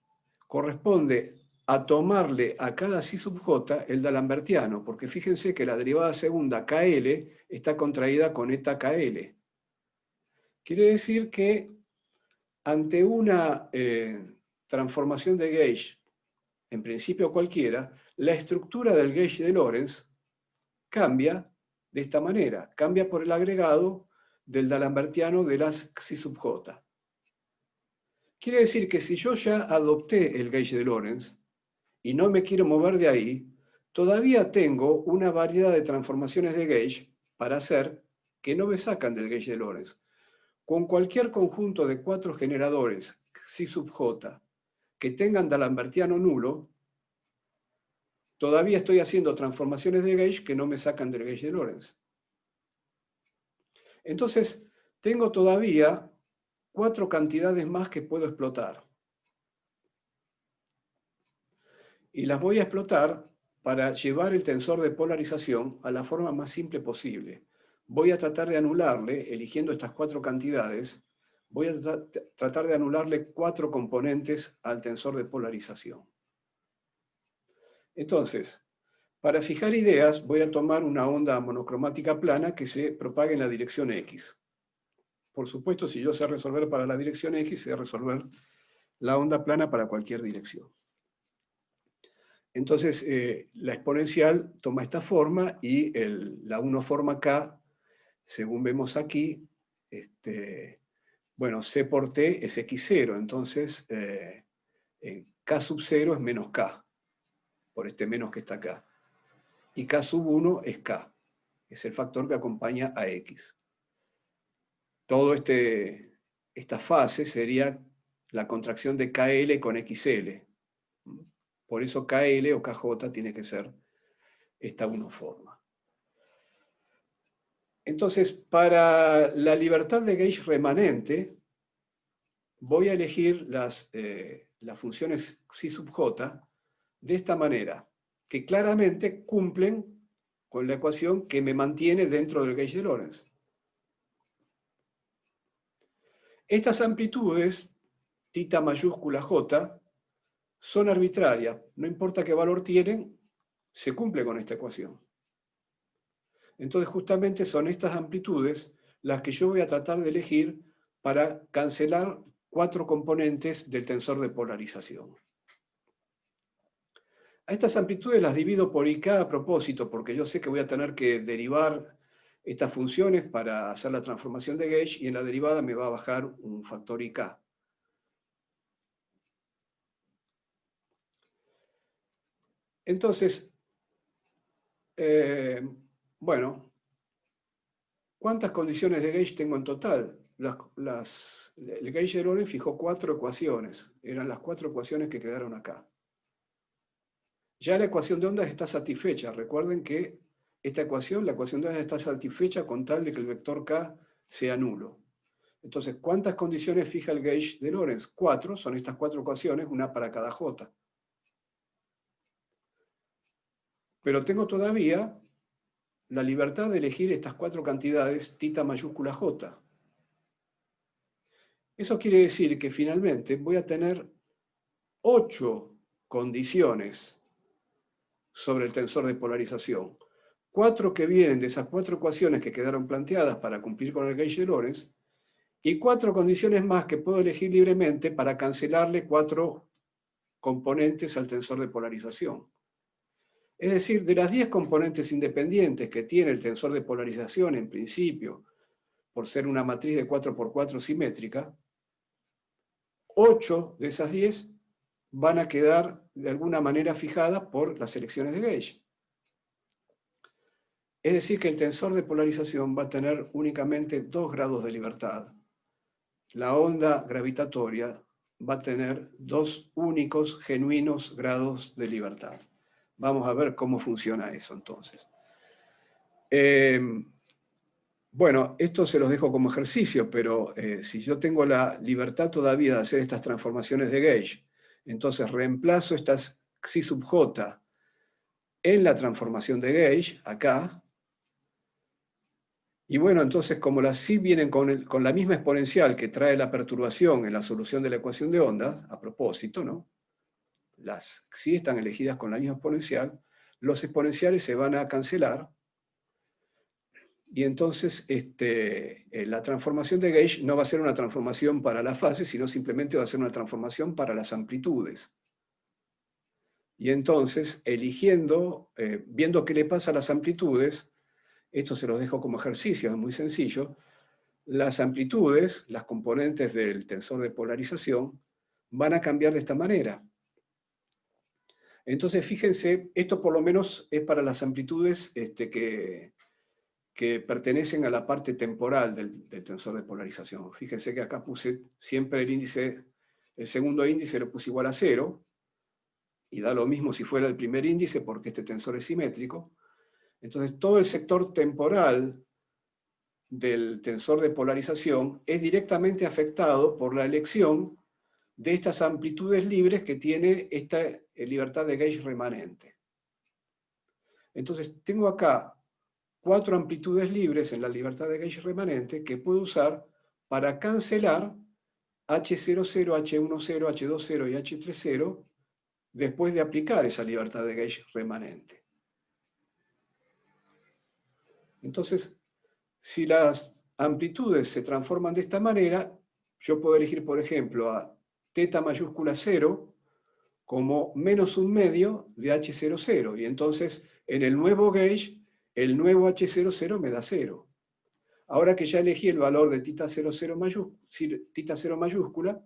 Corresponde a tomarle a cada Xi sub J el d'Alembertiano, porque fíjense que la derivada segunda KL está contraída con eta KL. Quiere decir que ante una transformación de gauge, en principio cualquiera, la estructura del gauge de Lorentz cambia de esta manera, cambia por el agregado del d'Alembertiano de las Xi sub J. Quiere decir que si yo ya adopté el gauge de Lorentz y no me quiero mover de ahí, todavía tengo una variedad de transformaciones de gauge para hacer que no me sacan del gauge de Lorentz. Con cualquier conjunto de 4 generadores Xi sub J que tengan d'Alembertiano nulo, todavía estoy haciendo transformaciones de gauge que no me sacan del gauge de Lorentz. Entonces, tengo todavía 4 cantidades más que puedo explotar. Y las voy a explotar para llevar el tensor de polarización a la forma más simple posible. Voy a tratar de anularle, eligiendo estas 4 cantidades, voy a tratar de anularle 4 componentes al tensor de polarización. Entonces, para fijar ideas, voy a tomar una onda monocromática plana que se propague en la dirección X. Por supuesto, si yo sé resolver para la dirección X, sé resolver la onda plana para cualquier dirección. Entonces, la exponencial toma esta forma y la 1 forma K, según vemos aquí, bueno, C por T es X0, entonces K sub 0 es menos K, por este menos que está acá. Y K sub 1 es K, es el factor que acompaña a X. Todo esta fase sería la contracción de KL con XL. Por eso KL o KJ tiene que ser esta 1 forma. Entonces, para la libertad de gauge remanente, voy a elegir las funciones Xi sub J de esta manera, que claramente cumplen con la ecuación que me mantiene dentro del gauge de Lorentz. Estas amplitudes, θ mayúscula J, son arbitrarias. No importa qué valor tienen, se cumple con esta ecuación. Entonces, justamente son estas amplitudes las que yo voy a tratar de elegir para cancelar 4 componentes del tensor de polarización. A estas amplitudes las divido por IK a propósito, porque yo sé que voy a tener que derivar estas funciones para hacer la transformación de gauge, y en la derivada me va a bajar un factor IK. Entonces, bueno, ¿cuántas condiciones de gauge tengo en total? El gauge de Lorentz fijó 4 ecuaciones. Eran las 4 ecuaciones que quedaron acá. Ya la ecuación de ondas está satisfecha. Recuerden que esta ecuación, la ecuación de ondas está satisfecha con tal de que el vector K sea nulo. Entonces, ¿cuántas condiciones fija el gauge de Lorentz? 4, son estas 4 ecuaciones, una para cada J. Pero tengo todavía la libertad de elegir estas 4 cantidades θ mayúscula J. Eso quiere decir que finalmente voy a tener 8 condiciones sobre el tensor de polarización. 4 que vienen de esas 4 ecuaciones que quedaron planteadas para cumplir con el gauge de Lorentz, y 4 condiciones más que puedo elegir libremente para cancelarle 4 componentes al tensor de polarización. Es decir, de las 10 componentes independientes que tiene el tensor de polarización en principio, por ser una matriz de 4×4 simétrica, 8 de esas 10 van a quedar de alguna manera fijadas por las elecciones de gauge. Es decir, que el tensor de polarización va a tener únicamente 2 grados de libertad. La onda gravitatoria va a tener 2 únicos, genuinos grados de libertad. Vamos a ver cómo funciona eso entonces. Bueno, esto se los dejo como ejercicio, pero si yo tengo la libertad todavía de hacer estas transformaciones de gauge, entonces reemplazo estas Xi sub j en la transformación de gauge, acá, y bueno, entonces como las Xi vienen con la misma exponencial que trae la perturbación en la solución de la ecuación de ondas, a propósito, ¿no? Las Xi están elegidas con la misma exponencial, los exponenciales se van a cancelar, y entonces la transformación de gauge no va a ser una transformación para la fase, sino simplemente va a ser una transformación para las amplitudes. Y entonces, viendo qué le pasa a las amplitudes, esto se los dejo como ejercicio, es muy sencillo, las amplitudes, las componentes del tensor de polarización, van a cambiar de esta manera. Entonces, fíjense, esto por lo menos es para las amplitudes que pertenecen a la parte temporal del tensor de polarización. Fíjense que acá puse siempre el segundo índice lo puse igual a 0, y da lo mismo si fuera el primer índice porque este tensor es simétrico. Entonces, todo el sector temporal del tensor de polarización es directamente afectado por la elección de estas amplitudes libres que tiene esta libertad de gauge remanente. Entonces, tengo acá 4 amplitudes libres en la libertad de gauge remanente que puedo usar para cancelar H00, H10, H20 y H30 después de aplicar esa libertad de gauge remanente. Entonces, si las amplitudes se transforman de esta manera, yo puedo elegir, por ejemplo, a θ mayúscula 0 como menos un medio de H00, y entonces en el nuevo gauge, el nuevo H00 me da 0. Ahora que ya elegí el valor de θ0 mayúscula,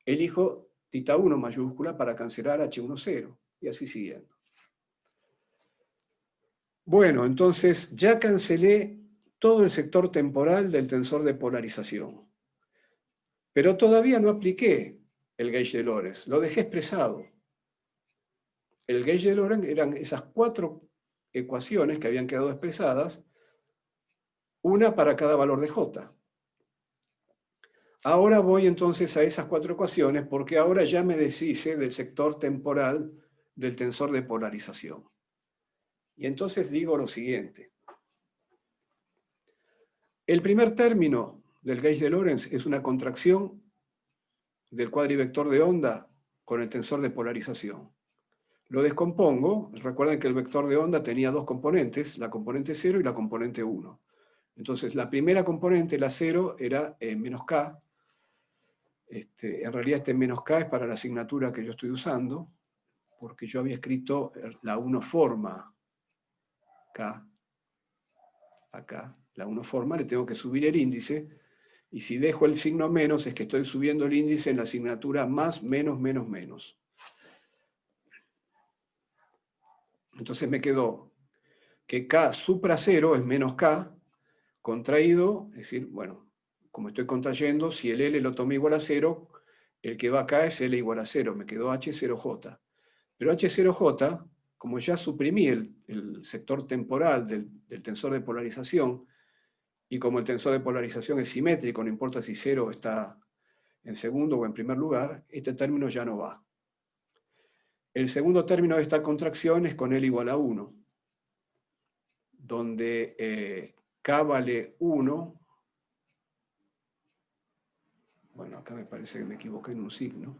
elijo θ1 mayúscula para cancelar H10, y así siguiendo. Bueno, entonces ya cancelé todo el sector temporal del tensor de polarización. Pero todavía no apliqué el gauge de Lorentz, lo dejé expresado. El gauge de Lorentz eran esas 4 ecuaciones que habían quedado expresadas, una para cada valor de J. Ahora voy entonces a esas 4 ecuaciones porque ahora ya me deshice del sector temporal del tensor de polarización. Y entonces digo lo siguiente. El primer término del gauge de Lorentz es una contracción del cuadrivector de onda con el tensor de polarización. Lo descompongo, recuerden que el vector de onda tenía 2 componentes, la componente 0 y la componente 1. Entonces la primera componente, la 0, era menos k. En realidad este menos k es para la asignatura que yo estoy usando, porque yo había escrito la 1 forma k, acá, la 1 forma, le tengo que subir el índice, y si dejo el signo menos es que estoy subiendo el índice en la asignatura más, menos, menos, menos. Entonces me quedó que k supra 0 es menos k, contraído, es decir, bueno, como estoy contrayendo, si el L lo tomé igual a 0, el que va acá es L igual a 0, me quedó H0J. Pero H0J, como ya suprimí el sector temporal del tensor de polarización, y como el tensor de polarización es simétrico, no importa si 0 está en segundo o en primer lugar, este término ya no va. El segundo término de esta contracción es con L igual a 1, donde K vale 1. Bueno, acá me parece que me equivoqué en un signo,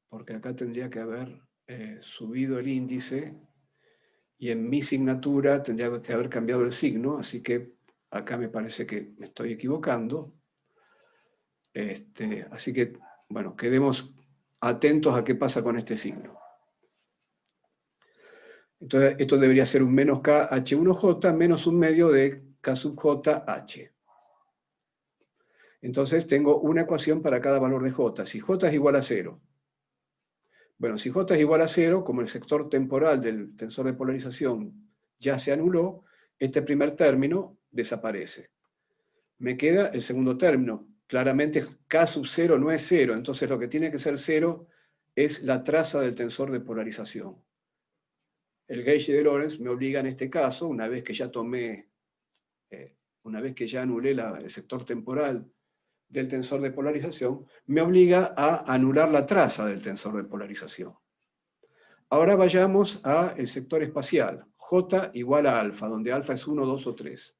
porque acá tendría que haber subido el índice y en mi signatura tendría que haber cambiado el signo, así que acá me parece que me estoy equivocando. Así que, bueno, quedemos atentos a qué pasa con este signo. Entonces, esto debería ser un menos KH1J menos un medio de K sub JH. Entonces tengo una ecuación para cada valor de J. Si J es igual a 0, bueno, si J es igual a 0, como el sector temporal del tensor de polarización ya se anuló, este primer término desaparece. Me queda el segundo término. Claramente K sub 0 no es 0, entonces lo que tiene que ser 0 es la traza del tensor de polarización. El gauge de Lorentz me obliga en este caso, una vez que ya anulé el sector temporal del tensor de polarización, me obliga a anular la traza del tensor de polarización. Ahora vayamos al sector espacial, J igual a alfa, donde alfa es 1, 2 o 3.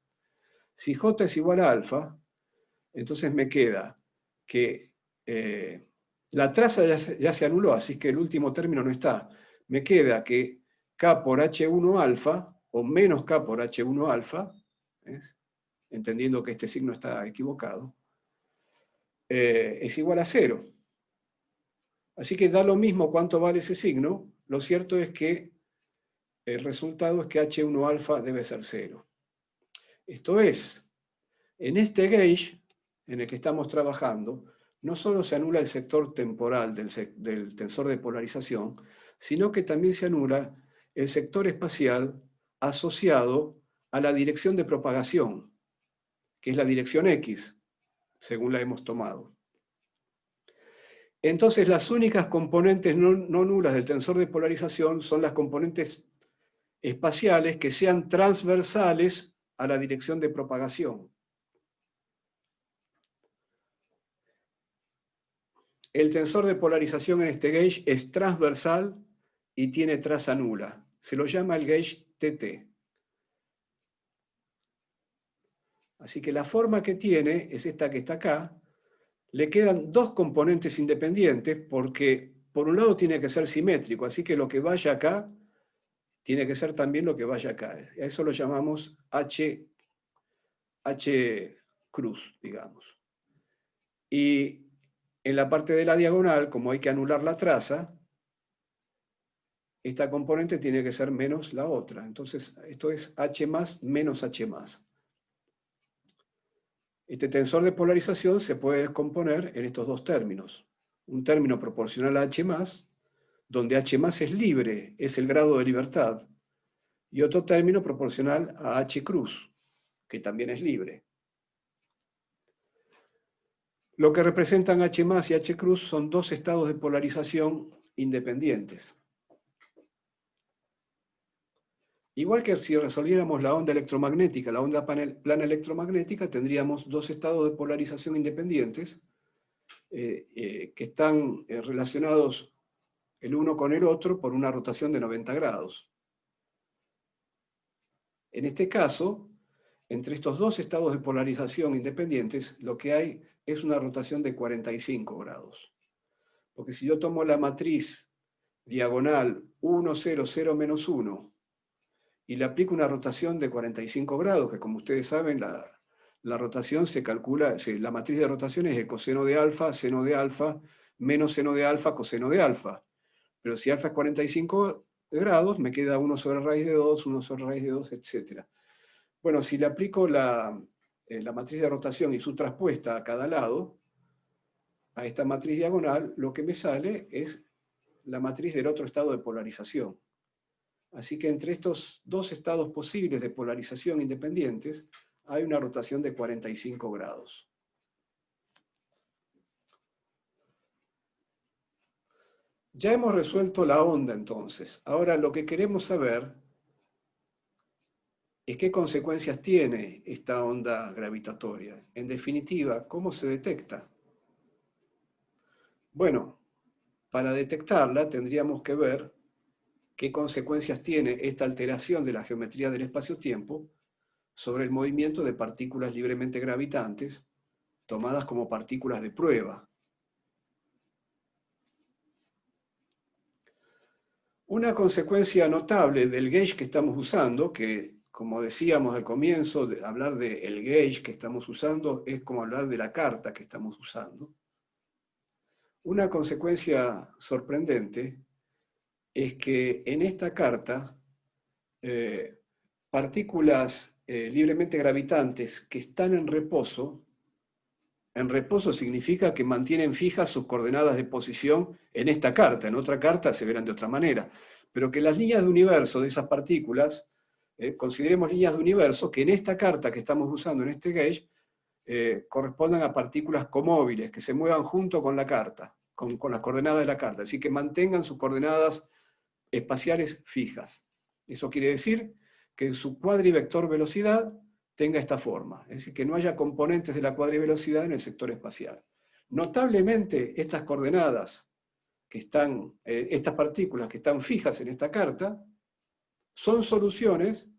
Si J es igual a alfa, entonces me queda que la traza ya se anuló, así que el último término no está. Me queda que K por H1 alfa, o menos K por H1 alfa, entendiendo que este signo está equivocado, es igual a 0. Así que da lo mismo cuánto vale ese signo, lo cierto es que el resultado es que H1 alfa debe ser 0. Esto es, en este gauge en el que estamos trabajando, no solo se anula el sector temporal del tensor de polarización, sino que también se anula el sector espacial asociado a la dirección de propagación, que es la dirección X, según la hemos tomado. Entonces, las únicas componentes no nulas del tensor de polarización son las componentes espaciales que sean transversales a la dirección de propagación. El tensor de polarización en este gauge es transversal y tiene traza nula. Se lo llama el gauge TT. Así que la forma que tiene es esta que está acá. Le quedan dos componentes independientes porque por un lado tiene que ser simétrico, así que lo que vaya acá tiene que ser también lo que vaya acá. A eso lo llamamos H cruz, digamos. Y en la parte de la diagonal, como hay que anular la traza, esta componente tiene que ser menos la otra. Entonces, esto es H más menos H más. Este tensor de polarización se puede descomponer en estos dos términos. Un término proporcional a H más, donde H más es libre, es el grado de libertad, y otro término proporcional a H cruz, que también es libre. Lo que representan H más y H cruz son dos estados de polarización independientes. Igual que si resolviéramos la onda electromagnética, la onda plana electromagnética, tendríamos dos estados de polarización independientes que están relacionados el uno con el otro por una rotación de 90 grados. En este caso, entre estos dos estados de polarización independientes, lo que hay es una rotación de 45 grados. Porque si yo tomo la matriz diagonal 1, 0, 0, menos 1, y le aplico una rotación de 45 grados, que como ustedes saben, la rotación se calcula, la matriz de rotación es el coseno de alfa, seno de alfa, menos seno de alfa, coseno de alfa. Pero si alfa es 45 grados, me queda 1 sobre raíz de 2, 1 sobre raíz de 2, etc. Bueno, si le aplico la matriz de rotación y su traspuesta a cada lado, a esta matriz diagonal, lo que me sale es la matriz del otro estado de polarización. Así que entre estos dos estados posibles de polarización independientes, hay una rotación de 45 grados. Ya hemos resuelto la onda entonces. Ahora lo que queremos saber es qué consecuencias tiene esta onda gravitatoria. En definitiva, ¿cómo se detecta? Bueno, para detectarla tendríamos que ver qué consecuencias tiene esta alteración de la geometría del espacio-tiempo sobre el movimiento de partículas libremente gravitantes, tomadas como partículas de prueba. Una consecuencia notable del gauge que estamos usando, que como decíamos al comienzo, hablar del gauge que estamos usando es como hablar de la carta que estamos usando. Una consecuencia sorprendente es que en esta carta, partículas libremente gravitantes que están en reposo significa que mantienen fijas sus coordenadas de posición en esta carta. En otra carta se verán de otra manera. Pero que las líneas de universo de esas partículas, consideremos líneas de universo, que en esta carta que estamos usando, en este gauge, correspondan a partículas comóviles, que se muevan junto con la carta, con las coordenadas de la carta. Así que mantengan sus coordenadas espaciales fijas. Eso quiere decir que en su cuadrivector velocidad tenga esta forma, es decir, que no haya componentes de la cuadrivelocidad en el sector espacial. Notablemente, estas coordenadas que están, estas partículas que están fijas en esta carta, son soluciones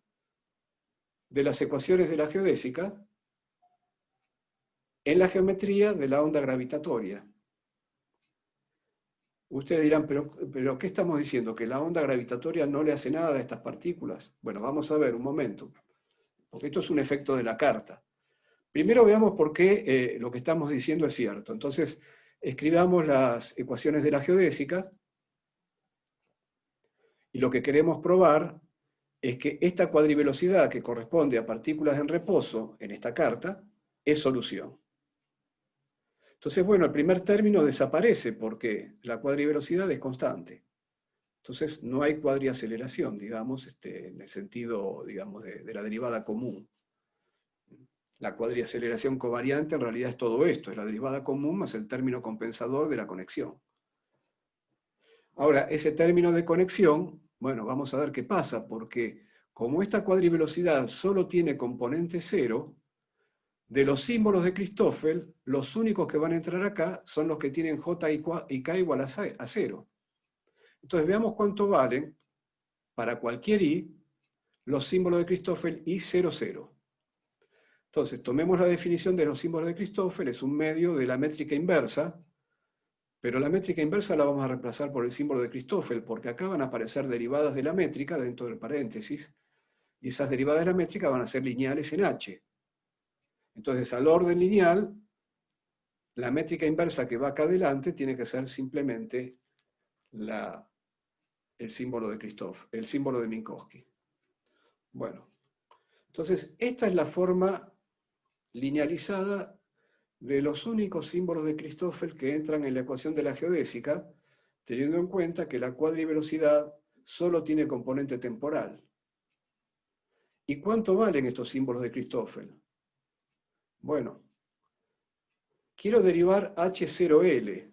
de las ecuaciones de la geodésica en la geometría de la onda gravitatoria. Ustedes dirán, pero ¿qué estamos diciendo? ¿Que la onda gravitatoria no le hace nada a estas partículas? Bueno, vamos a ver un momento, porque esto es un efecto de la carta. Primero veamos por qué lo que estamos diciendo es cierto. Entonces, escribamos las ecuaciones de la geodésica, y lo que queremos probar es que esta cuadrivelocidad que corresponde a partículas en reposo en esta carta es solución. Entonces, bueno, el primer término desaparece porque la cuadrivelocidad es constante. Entonces, no hay cuadriaceleración, digamos, en el sentido, digamos, de la derivada común. La cuadriaceleración covariante en realidad es todo esto, es la derivada común más el término compensador de la conexión. Ahora, ese término de conexión, bueno, vamos a ver qué pasa, porque como esta cuadrivelocidad solo tiene componente cero, de los símbolos de Christoffel, los únicos que van a entrar acá son los que tienen J y K igual a 0. Entonces veamos cuánto valen, para cualquier I, los símbolos de Christoffel I 0, 0. Entonces, tomemos la definición de los símbolos de Christoffel, es un medio de la métrica inversa, pero la métrica inversa la vamos a reemplazar por el símbolo de Christoffel, porque acá van a aparecer derivadas de la métrica dentro del paréntesis, y esas derivadas de la métrica van a ser lineales en H. Entonces, al orden lineal, la métrica inversa que va acá adelante tiene que ser simplemente el símbolo de Christoffel, el símbolo de Minkowski. Bueno, entonces esta es la forma linealizada de los únicos símbolos de Christoffel que entran en la ecuación de la geodésica, teniendo en cuenta que la cuadrivelocidad solo tiene componente temporal. ¿Y cuánto valen estos símbolos de Christoffel? Bueno, quiero derivar H0L,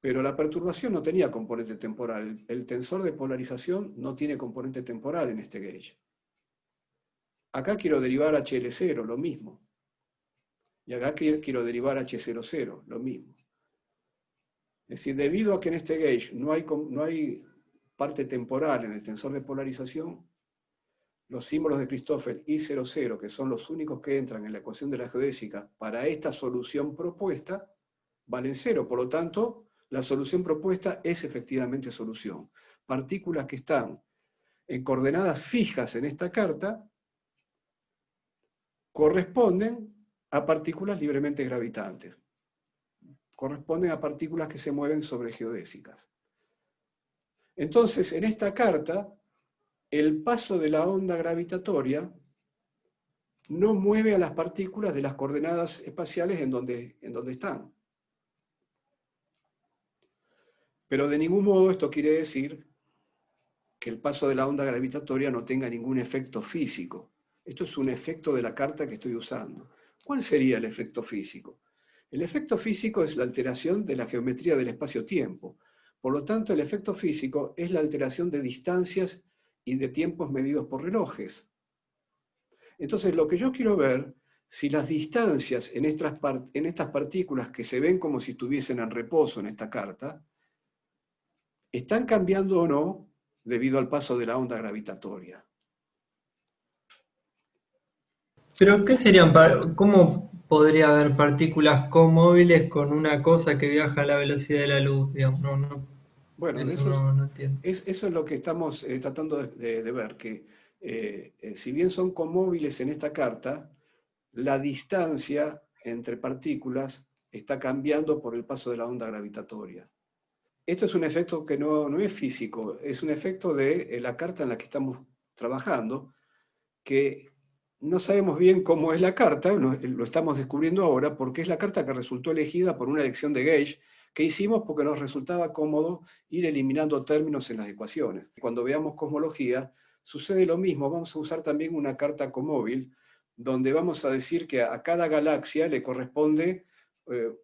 pero la perturbación no tenía componente temporal. El tensor de polarización no tiene componente temporal en este gauge. Acá quiero derivar HL0, lo mismo. Y acá quiero derivar H00, lo mismo. Es decir, debido a que en este gauge no hay parte temporal en el tensor de polarización, los símbolos de Christoffel I00, que son los únicos que entran en la ecuación de la geodésica para esta solución propuesta, valen 0. Por lo tanto, la solución propuesta es efectivamente solución. Partículas que están en coordenadas fijas en esta carta corresponden a partículas libremente gravitantes. Corresponden a partículas que se mueven sobre geodésicas. Entonces, en esta carta, el paso de la onda gravitatoria no mueve a las partículas de las coordenadas espaciales en donde están. Pero de ningún modo esto quiere decir que el paso de la onda gravitatoria no tenga ningún efecto físico. Esto es un efecto de la carta que estoy usando. ¿Cuál sería el efecto físico? El efecto físico es la alteración de la geometría del espacio-tiempo. Por lo tanto, el efecto físico es la alteración de distancias y de tiempos medidos por relojes. Entonces, lo que yo quiero ver, si las distancias en estas partículas que se ven como si estuviesen en reposo en esta carta, están cambiando o no debido al paso de la onda gravitatoria. Pero ¿qué serían, cómo podría haber partículas comóviles con una cosa que viaja a la velocidad de la luz? Digamos, no. Bueno, Eso no entiendo. eso es lo que estamos tratando de ver, que si bien son comóviles en esta carta, la distancia entre partículas está cambiando por el paso de la onda gravitatoria. Esto es un efecto que no es físico, es un efecto de la carta en la que estamos trabajando, que no sabemos bien cómo es la carta, lo estamos descubriendo ahora, porque es la carta que resultó elegida por una elección de Gauge que hicimos porque nos resultaba cómodo ir eliminando términos en las ecuaciones. Cuando veamos cosmología, sucede lo mismo, vamos a usar también una carta comóvil, donde vamos a decir que a cada galaxia le corresponde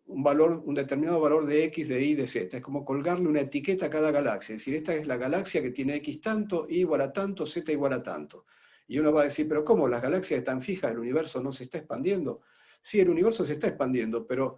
un determinado valor de X, de Y, de Z. Es como colgarle una etiqueta a cada galaxia. Es decir, esta es la galaxia que tiene X tanto, Y igual a tanto, Z igual a tanto. Y uno va a decir, pero ¿cómo? Las galaxias están fijas, el universo no se está expandiendo. Sí, el universo se está expandiendo, pero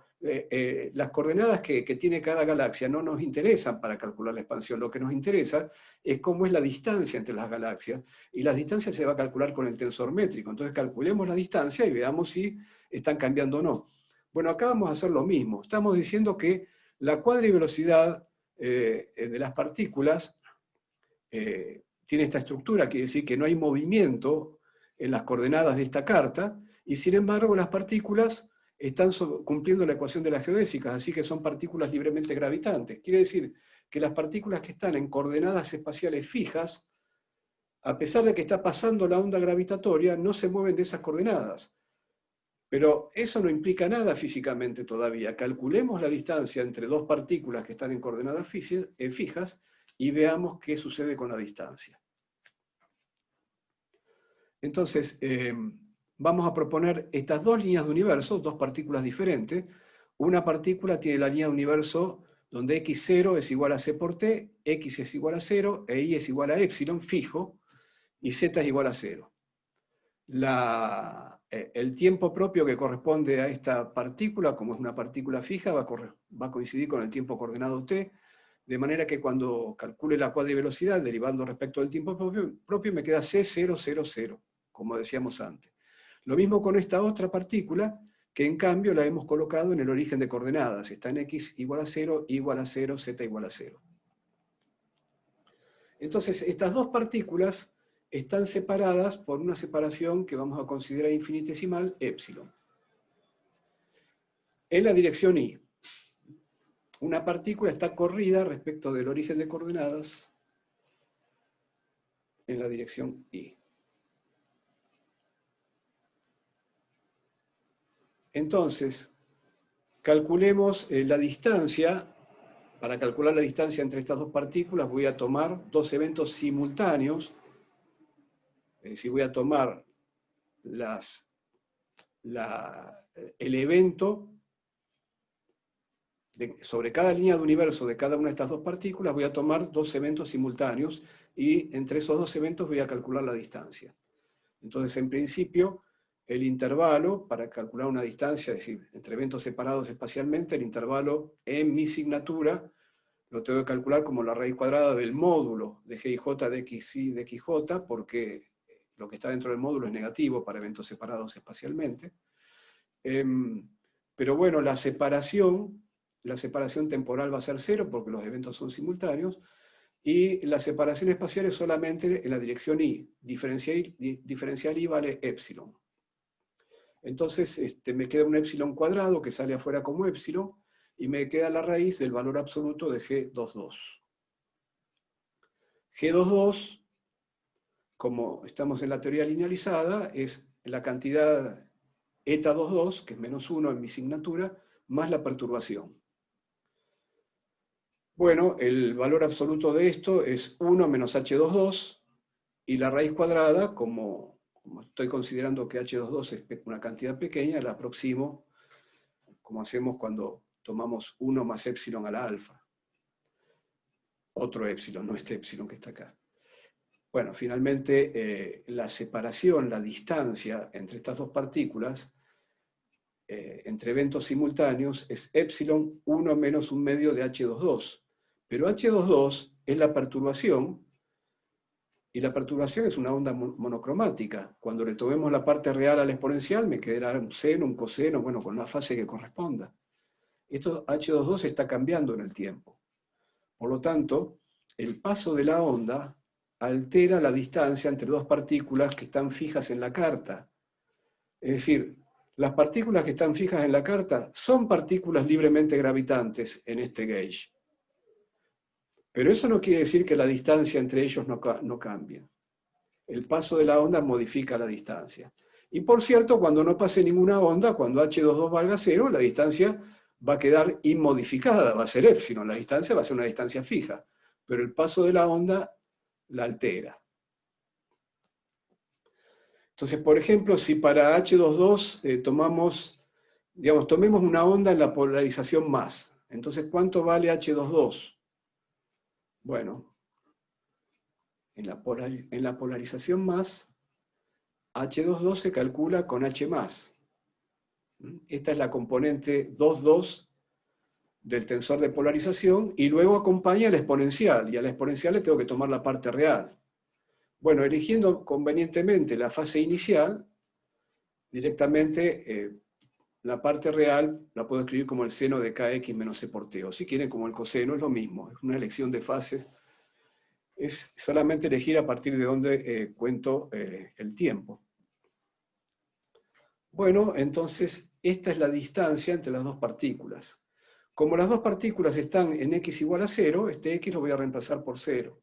las coordenadas que tiene cada galaxia no nos interesan para calcular la expansión. Lo que nos interesa es cómo es la distancia entre las galaxias, y la distancia se va a calcular con el tensor métrico. Entonces calculemos la distancia y veamos si están cambiando o no. Bueno, acá vamos a hacer lo mismo. Estamos diciendo que la cuadrivelocidad de las partículas tiene esta estructura, quiere decir que no hay movimiento en las coordenadas de esta carta, y sin embargo las partículas están cumpliendo la ecuación de las geodésicas, así que son partículas libremente gravitantes. Quiere decir que las partículas que están en coordenadas espaciales fijas, a pesar de que está pasando la onda gravitatoria, no se mueven de esas coordenadas. Pero eso no implica nada físicamente todavía. Calculemos la distancia entre dos partículas que están en coordenadas fijas y veamos qué sucede con la distancia. Entonces, vamos a proponer estas dos líneas de universo, dos partículas diferentes. Una partícula tiene la línea de universo donde x0 es igual a c por t, x es igual a 0, e y es igual a epsilon fijo, y z es igual a 0. El tiempo propio que corresponde a esta partícula, como es una partícula fija, va a coincidir con el tiempo coordenado t, de manera que cuando calcule la cuadrivelocidad, derivando respecto del tiempo propio me queda C000, como decíamos antes. Lo mismo con esta otra partícula, que en cambio la hemos colocado en el origen de coordenadas. Está en x igual a 0, y igual a 0, z igual a 0. Entonces, estas dos partículas están separadas por una separación que vamos a considerar infinitesimal, epsilon. En la dirección y. Una partícula está corrida respecto del origen de coordenadas en la dirección y. Entonces, calculemos la distancia. Para calcular la distancia entre estas dos partículas voy a tomar dos eventos simultáneos. Es decir, voy a tomar el evento sobre cada línea de universo de cada una de estas dos partículas, voy a tomar dos eventos simultáneos, y entre esos dos eventos voy a calcular la distancia. Entonces, en principio, el intervalo, para calcular una distancia, es decir, entre eventos separados espacialmente, el intervalo en mi signatura lo tengo que calcular como la raíz cuadrada del módulo de GIJ de XY de XJ, porque lo que está dentro del módulo es negativo para eventos separados espacialmente. Pero bueno, la separación temporal va a ser 0 porque los eventos son simultáneos, y la separación espacial es solamente en la dirección y. Diferencial y vale epsilon. Entonces me queda un epsilon cuadrado que sale afuera como epsilon, y me queda la raíz del valor absoluto de G22. G22, como estamos en la teoría linealizada, es la cantidad eta 22, que es menos 1 en mi signatura, más la perturbación. Bueno, el valor absoluto de esto es 1 menos H22, y la raíz cuadrada, como estoy considerando que H22 es una cantidad pequeña, la aproximo como hacemos cuando tomamos 1 más epsilon a la alfa. Otro epsilon, no este epsilon que está acá. Bueno, finalmente la separación, la distancia entre estas dos partículas, entre eventos simultáneos, es epsilon 1 menos 1 medio de H22. Pero H22 es la perturbación, y la perturbación es una onda monocromática. Cuando le tomemos la parte real a la exponencial, me quedará un seno, un coseno, bueno, con la fase que corresponda. Esto H22 está cambiando en el tiempo. Por lo tanto, el paso de la onda altera la distancia entre dos partículas que están fijas en la carta. Es decir, las partículas que están fijas en la carta son partículas libremente gravitantes en este gauge. Pero eso no quiere decir que la distancia entre ellos no cambie. El paso de la onda modifica la distancia. Y por cierto, cuando no pase ninguna onda, cuando H22 valga 0, la distancia va a quedar inmodificada, va a ser épsilon, la distancia va a ser una distancia fija, pero el paso de la onda la altera. Entonces, por ejemplo, si para H22 tomemos una onda en la polarización más, entonces, ¿cuánto vale H22? Bueno, en la polarización más, H22 se calcula con H+. Esta es la componente 2,2 del tensor de polarización, y luego acompaña el exponencial, y a la exponencial le tengo que tomar la parte real. Bueno, eligiendo convenientemente la fase inicial, directamente la parte real la puedo escribir como el seno de kx menos c por t, o si quieren como el coseno, es lo mismo, es una elección de fases, es solamente elegir a partir de dónde cuento el tiempo. Bueno, entonces esta es la distancia entre las dos partículas. Como las dos partículas están en x igual a 0, este x lo voy a reemplazar por 0.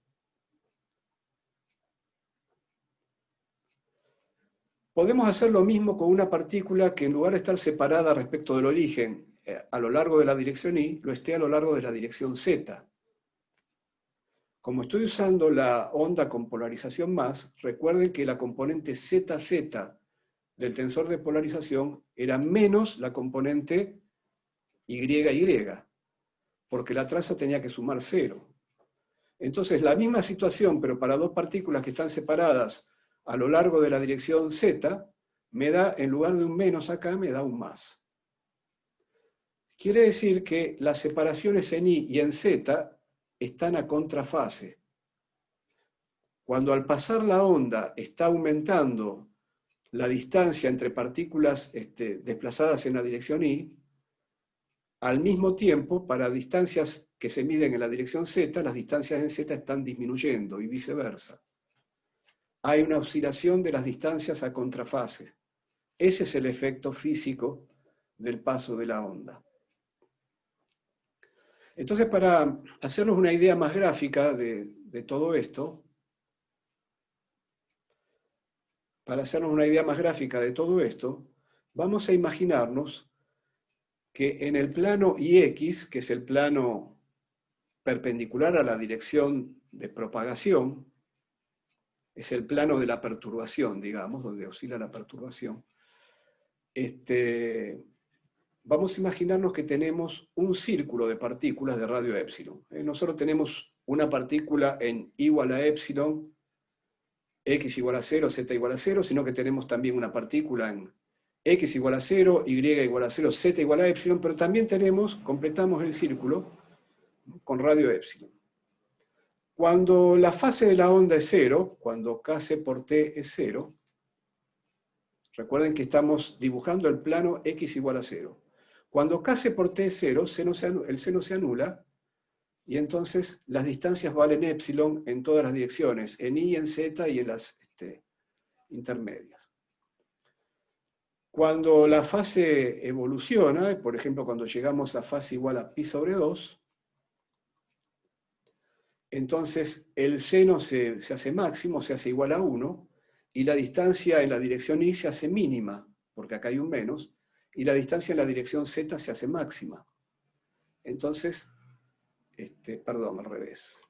Podemos hacer lo mismo con una partícula que en lugar de estar separada respecto del origen a lo largo de la dirección y, lo esté a lo largo de la dirección z. Como estoy usando la onda con polarización más, recuerden que la componente ZZ del tensor de polarización era menos la componente YY, porque la traza tenía que sumar 0. Entonces, la misma situación, pero para dos partículas que están separadas a lo largo de la dirección Z, me da, en lugar de un menos acá, me da un más. Quiere decir que las separaciones en Y y en Z están a contrafase. Cuando al pasar la onda está aumentando la distancia entre partículas desplazadas en la dirección Y, al mismo tiempo, para distancias que se miden en la dirección Z, las distancias en Z están disminuyendo y viceversa. Hay una oscilación de las distancias a contrafase. Ese es el efecto físico del paso de la onda. Entonces, para hacernos una idea más gráfica de todo esto, vamos a imaginarnos que en el plano IX, que es el plano perpendicular a la dirección de propagación, es el plano de la perturbación, digamos, donde oscila la perturbación, vamos a imaginarnos que tenemos un círculo de partículas de radio épsilon. Nosotros tenemos una partícula en igual a épsilon, x igual a 0, z igual a 0, sino que tenemos también una partícula en x igual a 0, y igual a 0, z igual a épsilon, pero también completamos el círculo con radio épsilon. Cuando la fase de la onda es 0, cuando kc por t es 0, recuerden que estamos dibujando el plano x igual a 0. Cuando kc por t es 0, el seno se anula, y entonces las distancias valen épsilon en todas las direcciones, en y, en z y en las intermedias. Cuando la fase evoluciona, por ejemplo, cuando llegamos a fase igual a pi sobre 2, entonces el seno se hace máximo, se hace igual a 1, y la distancia en la dirección y se hace mínima, porque acá hay un menos, y la distancia en la dirección z se hace máxima. Entonces, perdón, al revés.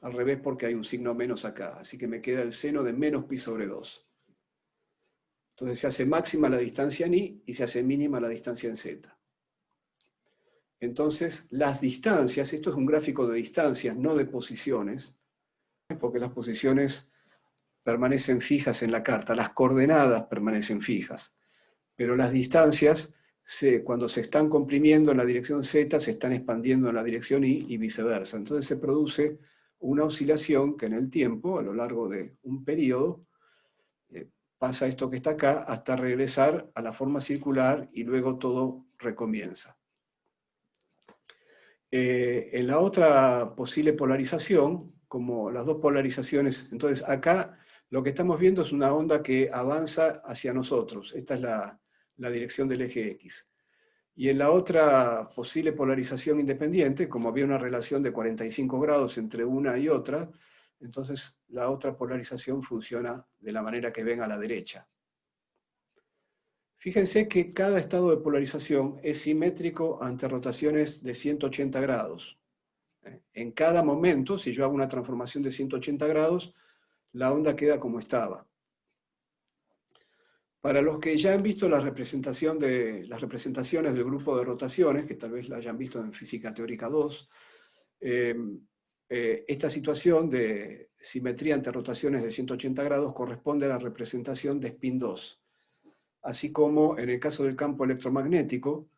Al revés porque hay un signo menos acá, así que me queda el seno de menos pi sobre 2. Entonces se hace máxima la distancia en y se hace mínima la distancia en z. Entonces, las distancias, esto es un gráfico de distancias, no de posiciones, porque las posiciones permanecen fijas en la carta, las coordenadas permanecen fijas, pero las distancias, cuando se están comprimiendo en la dirección z, se están expandiendo en la dirección y viceversa. Entonces se produce una oscilación que en el tiempo, a lo largo de un periodo, pasa esto que está acá hasta regresar a la forma circular y luego todo recomienza. En la otra posible polarización, como las dos polarizaciones, entonces acá lo que estamos viendo es una onda que avanza hacia nosotros. Esta es la dirección del eje X. Y en la otra posible polarización independiente, como había una relación de 45 grados entre una y otra, entonces la otra polarización funciona de la manera que ven a la derecha. Fíjense que cada estado de polarización es simétrico ante rotaciones de 180 grados. En cada momento, si yo hago una transformación de 180 grados, la onda queda como estaba. Para los que ya han visto las representaciones del grupo de rotaciones, que tal vez la hayan visto en Física Teórica 2, esta situación de simetría ante rotaciones de 180 grados corresponde a la representación de spin 2. Así como en el caso del campo electromagnético,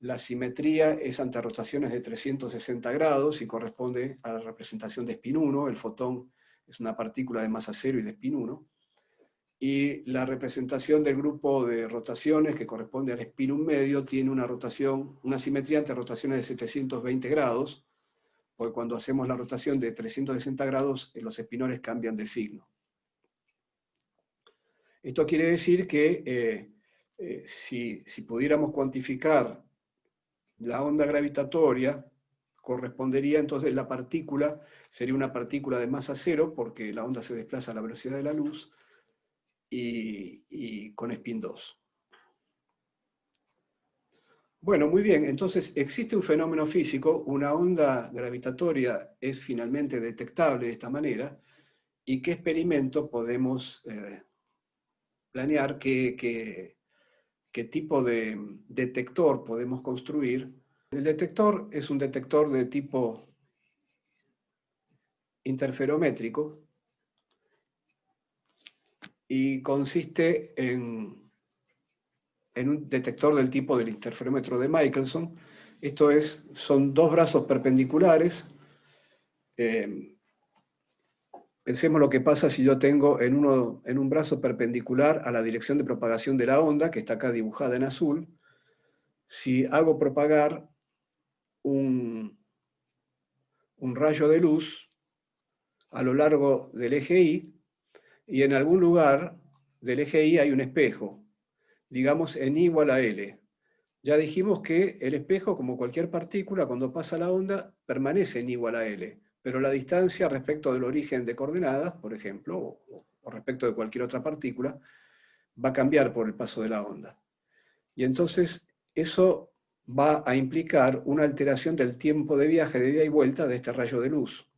la simetría es ante rotaciones de 360 grados y corresponde a la representación de spin 1, el fotón es una partícula de masa cero y de spin 1, y la representación del grupo de rotaciones que corresponde al spin 1 medio tiene una simetría ante rotaciones de 720 grados, porque cuando hacemos la rotación de 360 grados, los espinones cambian de signo. Esto quiere decir que si pudiéramos cuantificar la onda gravitatoria, correspondería entonces la partícula, sería una partícula de masa cero, porque la onda se desplaza a la velocidad de la luz, y con spin 2. Bueno, muy bien, entonces existe un fenómeno físico, una onda gravitatoria es finalmente detectable de esta manera, y qué experimento podemos planear, qué tipo de detector podemos construir. El detector es un detector de tipo interferométrico y consiste en un detector del tipo del interferómetro de Michelson. Esto es, son dos brazos perpendiculares. Pensemos lo que pasa si yo tengo en un brazo perpendicular a la dirección de propagación de la onda, que está acá dibujada en azul. Si hago propagar un rayo de luz a lo largo del eje Y, y en algún lugar del eje Y hay un espejo, digamos en I igual a L. Ya dijimos que el espejo, como cualquier partícula, cuando pasa la onda, permanece en I igual a L, pero la distancia respecto del origen de coordenadas, por ejemplo, o respecto de cualquier otra partícula, va a cambiar por el paso de la onda. Y entonces eso va a implicar una alteración del tiempo de viaje de ida y vuelta de este rayo de luz.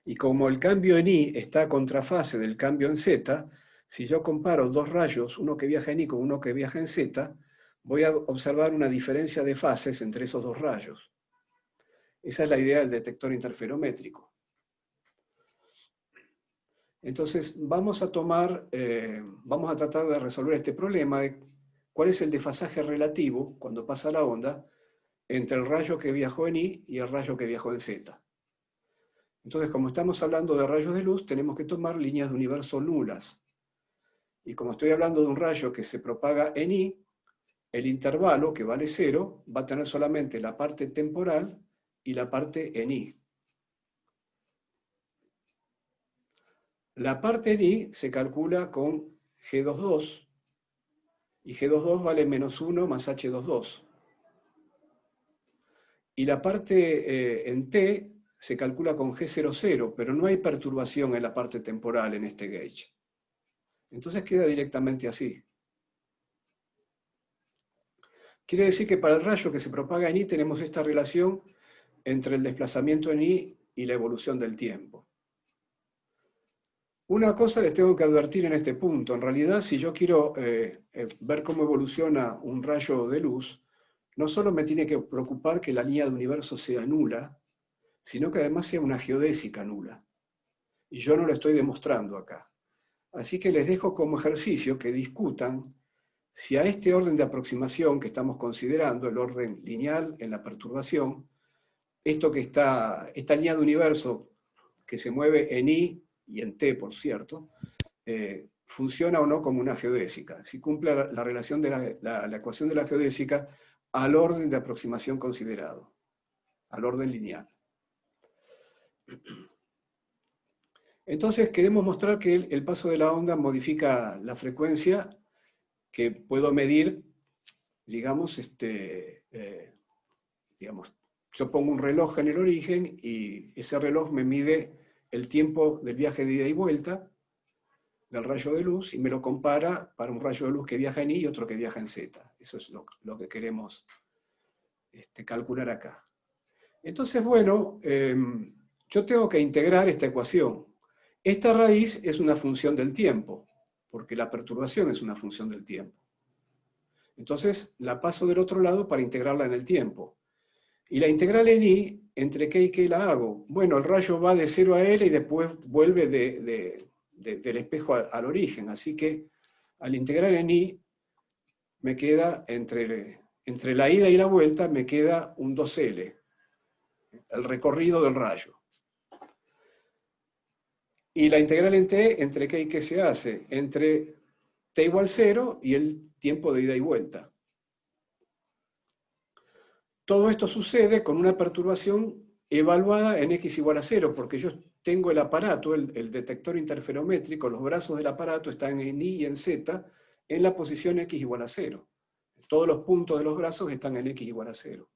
Y como el cambio en I está a contrafase del cambio en Z, si yo comparo dos rayos, uno que viaja en I con uno que viaja en Z, voy a observar una diferencia de fases entre esos dos rayos. Esa es la idea del detector interferométrico. Entonces, vamos a tratar de resolver este problema de cuál es el desfasaje relativo, cuando pasa la onda, entre el rayo que viajó en I y el rayo que viajó en Z. Entonces, como estamos hablando de rayos de luz, tenemos que tomar líneas de universo nulas. Y como estoy hablando de un rayo que se propaga en I, el intervalo, que vale 0, va a tener solamente la parte temporal y la parte en I. La parte en I se calcula con G22, y G22 vale menos 1 más H22. Y la parte en T se calcula con G00, pero no hay perturbación en la parte temporal en este gauge. Entonces queda directamente así. Quiere decir que para el rayo que se propaga en I tenemos esta relación entre el desplazamiento en I y la evolución del tiempo. Una cosa les tengo que advertir en este punto. En realidad, si yo quiero ver cómo evoluciona un rayo de luz, no solo me tiene que preocupar que la línea de universo sea nula, sino que además sea una geodésica nula. Y yo no lo estoy demostrando acá. Así que les dejo como ejercicio que discutan si a este orden de aproximación que estamos considerando, el orden lineal en la perturbación, esta línea de universo que se mueve en I y en T, por cierto, funciona o no como una geodésica, si cumple la relación de la ecuación de la geodésica al orden de aproximación considerado. al orden lineal. Entonces queremos mostrar que el paso de la onda modifica la frecuencia que puedo medir, digamos, yo pongo un reloj en el origen y ese reloj me mide el tiempo del viaje de ida y vuelta del rayo de luz y me lo compara para un rayo de luz que viaja en Y y otro que viaja en Z. Eso es lo que queremos calcular acá. Entonces, bueno, yo tengo que integrar esta ecuación. Esta raíz es una función del tiempo, porque la perturbación es una función del tiempo. Entonces, la paso del otro lado para integrarla en el tiempo. Y la integral en Y, ¿entre qué y qué la hago? Bueno, el rayo va de 0 a L y después vuelve del espejo al origen. Así que al integrar en Y, me queda entre la ida y la vuelta, me queda un 2L, el recorrido del rayo. Y la integral en T, ¿entre qué y qué se hace? Entre T igual 0 y el tiempo de ida y vuelta. Todo esto sucede con una perturbación evaluada en X igual a 0, porque yo tengo el aparato, el detector interferométrico, los brazos del aparato están en Y y en Z, en la posición X igual a 0. Todos los puntos de los brazos están en X igual a 0.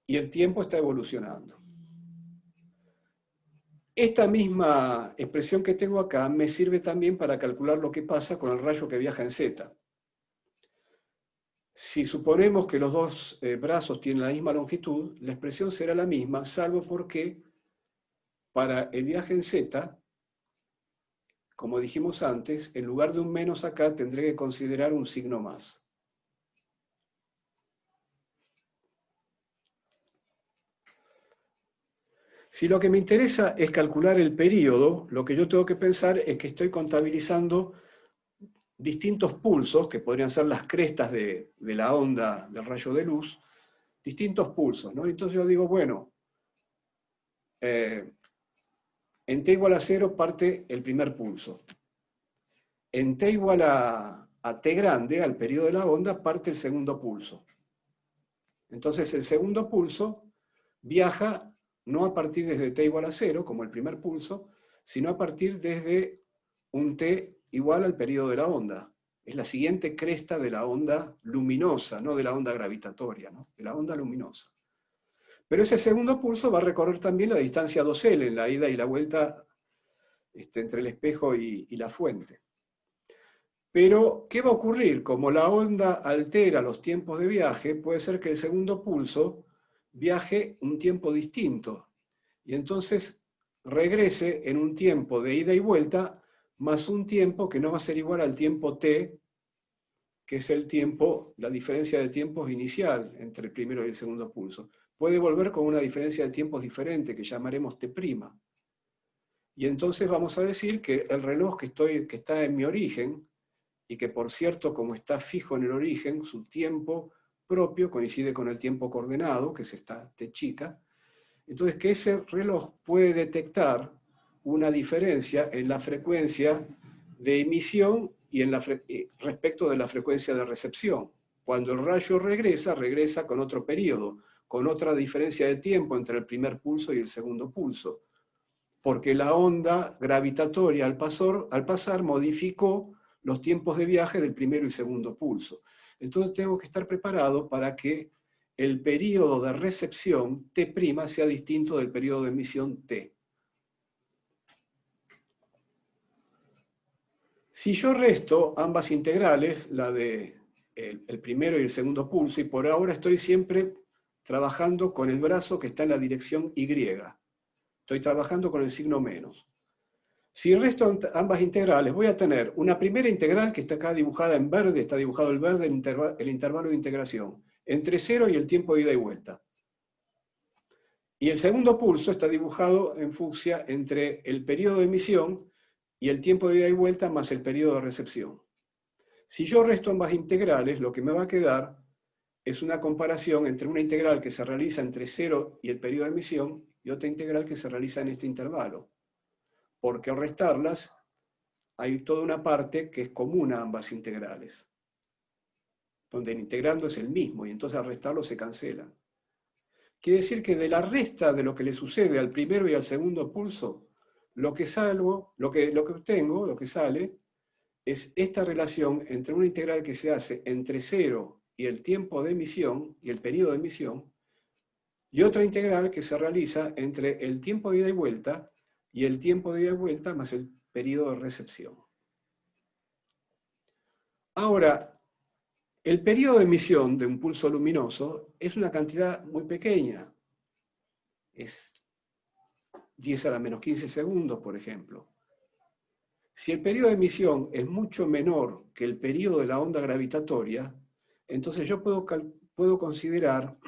Y el tiempo está evolucionando. Esta misma expresión que tengo acá me sirve también para calcular lo que pasa con el rayo que viaja en Z. Si suponemos que los dos brazos tienen la misma longitud, la expresión será la misma, salvo porque para el viaje en Z, como dijimos antes, en lugar de un menos acá tendré que considerar un signo más. Si lo que me interesa es calcular el período, lo que yo tengo que pensar es que estoy contabilizando distintos pulsos, que podrían ser las crestas de la onda del rayo de luz, distintos pulsos, ¿no? Entonces yo digo, bueno, en T igual a 0 parte el primer pulso. En T igual a T grande, al periodo de la onda, parte el segundo pulso. Entonces el segundo pulso viaja no a partir desde T igual a 0, como el primer pulso, sino a partir desde un T igual al periodo de la onda. Es la siguiente cresta de la onda luminosa, no de la onda gravitatoria, ¿no? De la onda luminosa. Pero ese segundo pulso va a recorrer también la distancia 2L, en la ida y la vuelta entre el espejo y la fuente. Pero, ¿qué va a ocurrir? Como la onda altera los tiempos de viaje, puede ser que el segundo pulso viaje un tiempo distinto. Y entonces regrese en un tiempo de ida y vuelta, más un tiempo que no va a ser igual al tiempo t, que es el tiempo, la diferencia de tiempos inicial entre el primero y el segundo pulso. Puede volver con una diferencia de tiempos diferente, que llamaremos t'. Y entonces vamos a decir que el reloj que está en mi origen, y que por cierto, como está fijo en el origen, su tiempo propio coincide con el tiempo coordenado, que es esta t chica, entonces que ese reloj puede detectar una diferencia en la frecuencia de emisión y respecto de la frecuencia de recepción. Cuando el rayo regresa con otro periodo, con otra diferencia de tiempo entre el primer pulso y el segundo pulso, porque la onda gravitatoria al pasar modificó los tiempos de viaje del primero y segundo pulso. Entonces tengo que estar preparado para que el periodo de recepción T' sea distinto del periodo de emisión T. Si yo resto ambas integrales, la de el primero y el segundo pulso, y por ahora estoy siempre trabajando con el brazo que está en la dirección Y. Estoy trabajando con el signo menos. Si resto ambas integrales, voy a tener una primera integral que está acá dibujada en verde, está dibujado el verde, el intervalo de integración, entre 0 y el tiempo de ida y vuelta. Y el segundo pulso está dibujado en fucsia entre el periodo de emisión y el tiempo de ida y vuelta más el periodo de recepción. Si yo resto ambas integrales, lo que me va a quedar es una comparación entre una integral que se realiza entre 0 y el periodo de emisión y otra integral que se realiza en este intervalo. Porque al restarlas, hay toda una parte que es común a ambas integrales, donde el integrando es el mismo, y entonces al restarlo se cancelan. Quiere decir que de la resta de lo que le sucede al primero y al segundo pulso, lo que salgo, lo que obtengo, lo que sale, es esta relación entre una integral que se hace entre 0 y el tiempo de emisión, y el periodo de emisión, y otra integral que se realiza entre el tiempo de ida y vuelta y el tiempo de ida y vuelta más el periodo de recepción. Ahora, el periodo de emisión de un pulso luminoso es una cantidad muy pequeña. Es 10 a la menos 15 segundos, por ejemplo. Si el periodo de emisión es mucho menor que el periodo de la onda gravitatoria, entonces yo puedo considerar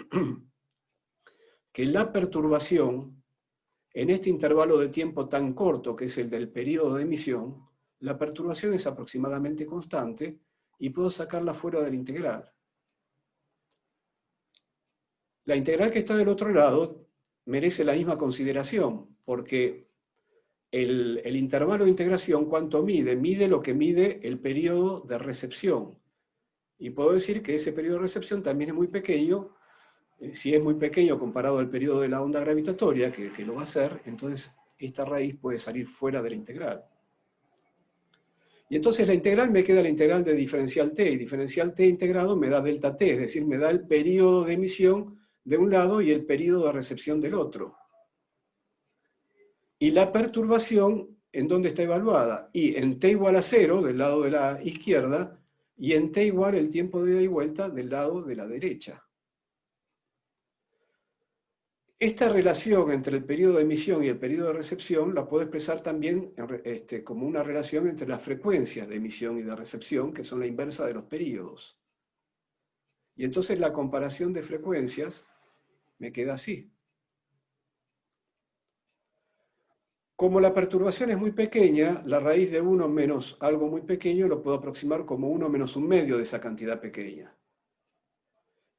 que la perturbación en este intervalo de tiempo tan corto que es el del periodo de emisión, la perturbación es aproximadamente constante y puedo sacarla fuera de la integral. La integral que está del otro lado merece la misma consideración, porque el intervalo de integración, ¿cuánto mide? Mide lo que mide el periodo de recepción. Y puedo decir que ese periodo de recepción también es muy pequeño. Si es muy pequeño comparado al periodo de la onda gravitatoria, que lo va a ser, entonces esta raíz puede salir fuera de la integral. Y entonces la integral me queda la integral de diferencial t, y diferencial t integrado me da delta t, es decir, me da el periodo de emisión de un lado y el periodo de recepción del otro. Y la perturbación, ¿en dónde está evaluada? Y en t igual a 0, del lado de la izquierda, y en t igual el tiempo de ida y vuelta del lado de la derecha. Esta relación entre el periodo de emisión y el periodo de recepción la puedo expresar también como una relación entre las frecuencias de emisión y de recepción, que son la inversa de los períodos. Y entonces la comparación de frecuencias me queda así. Como la perturbación es muy pequeña, la raíz de 1 menos algo muy pequeño lo puedo aproximar como 1 menos un medio de esa cantidad pequeña.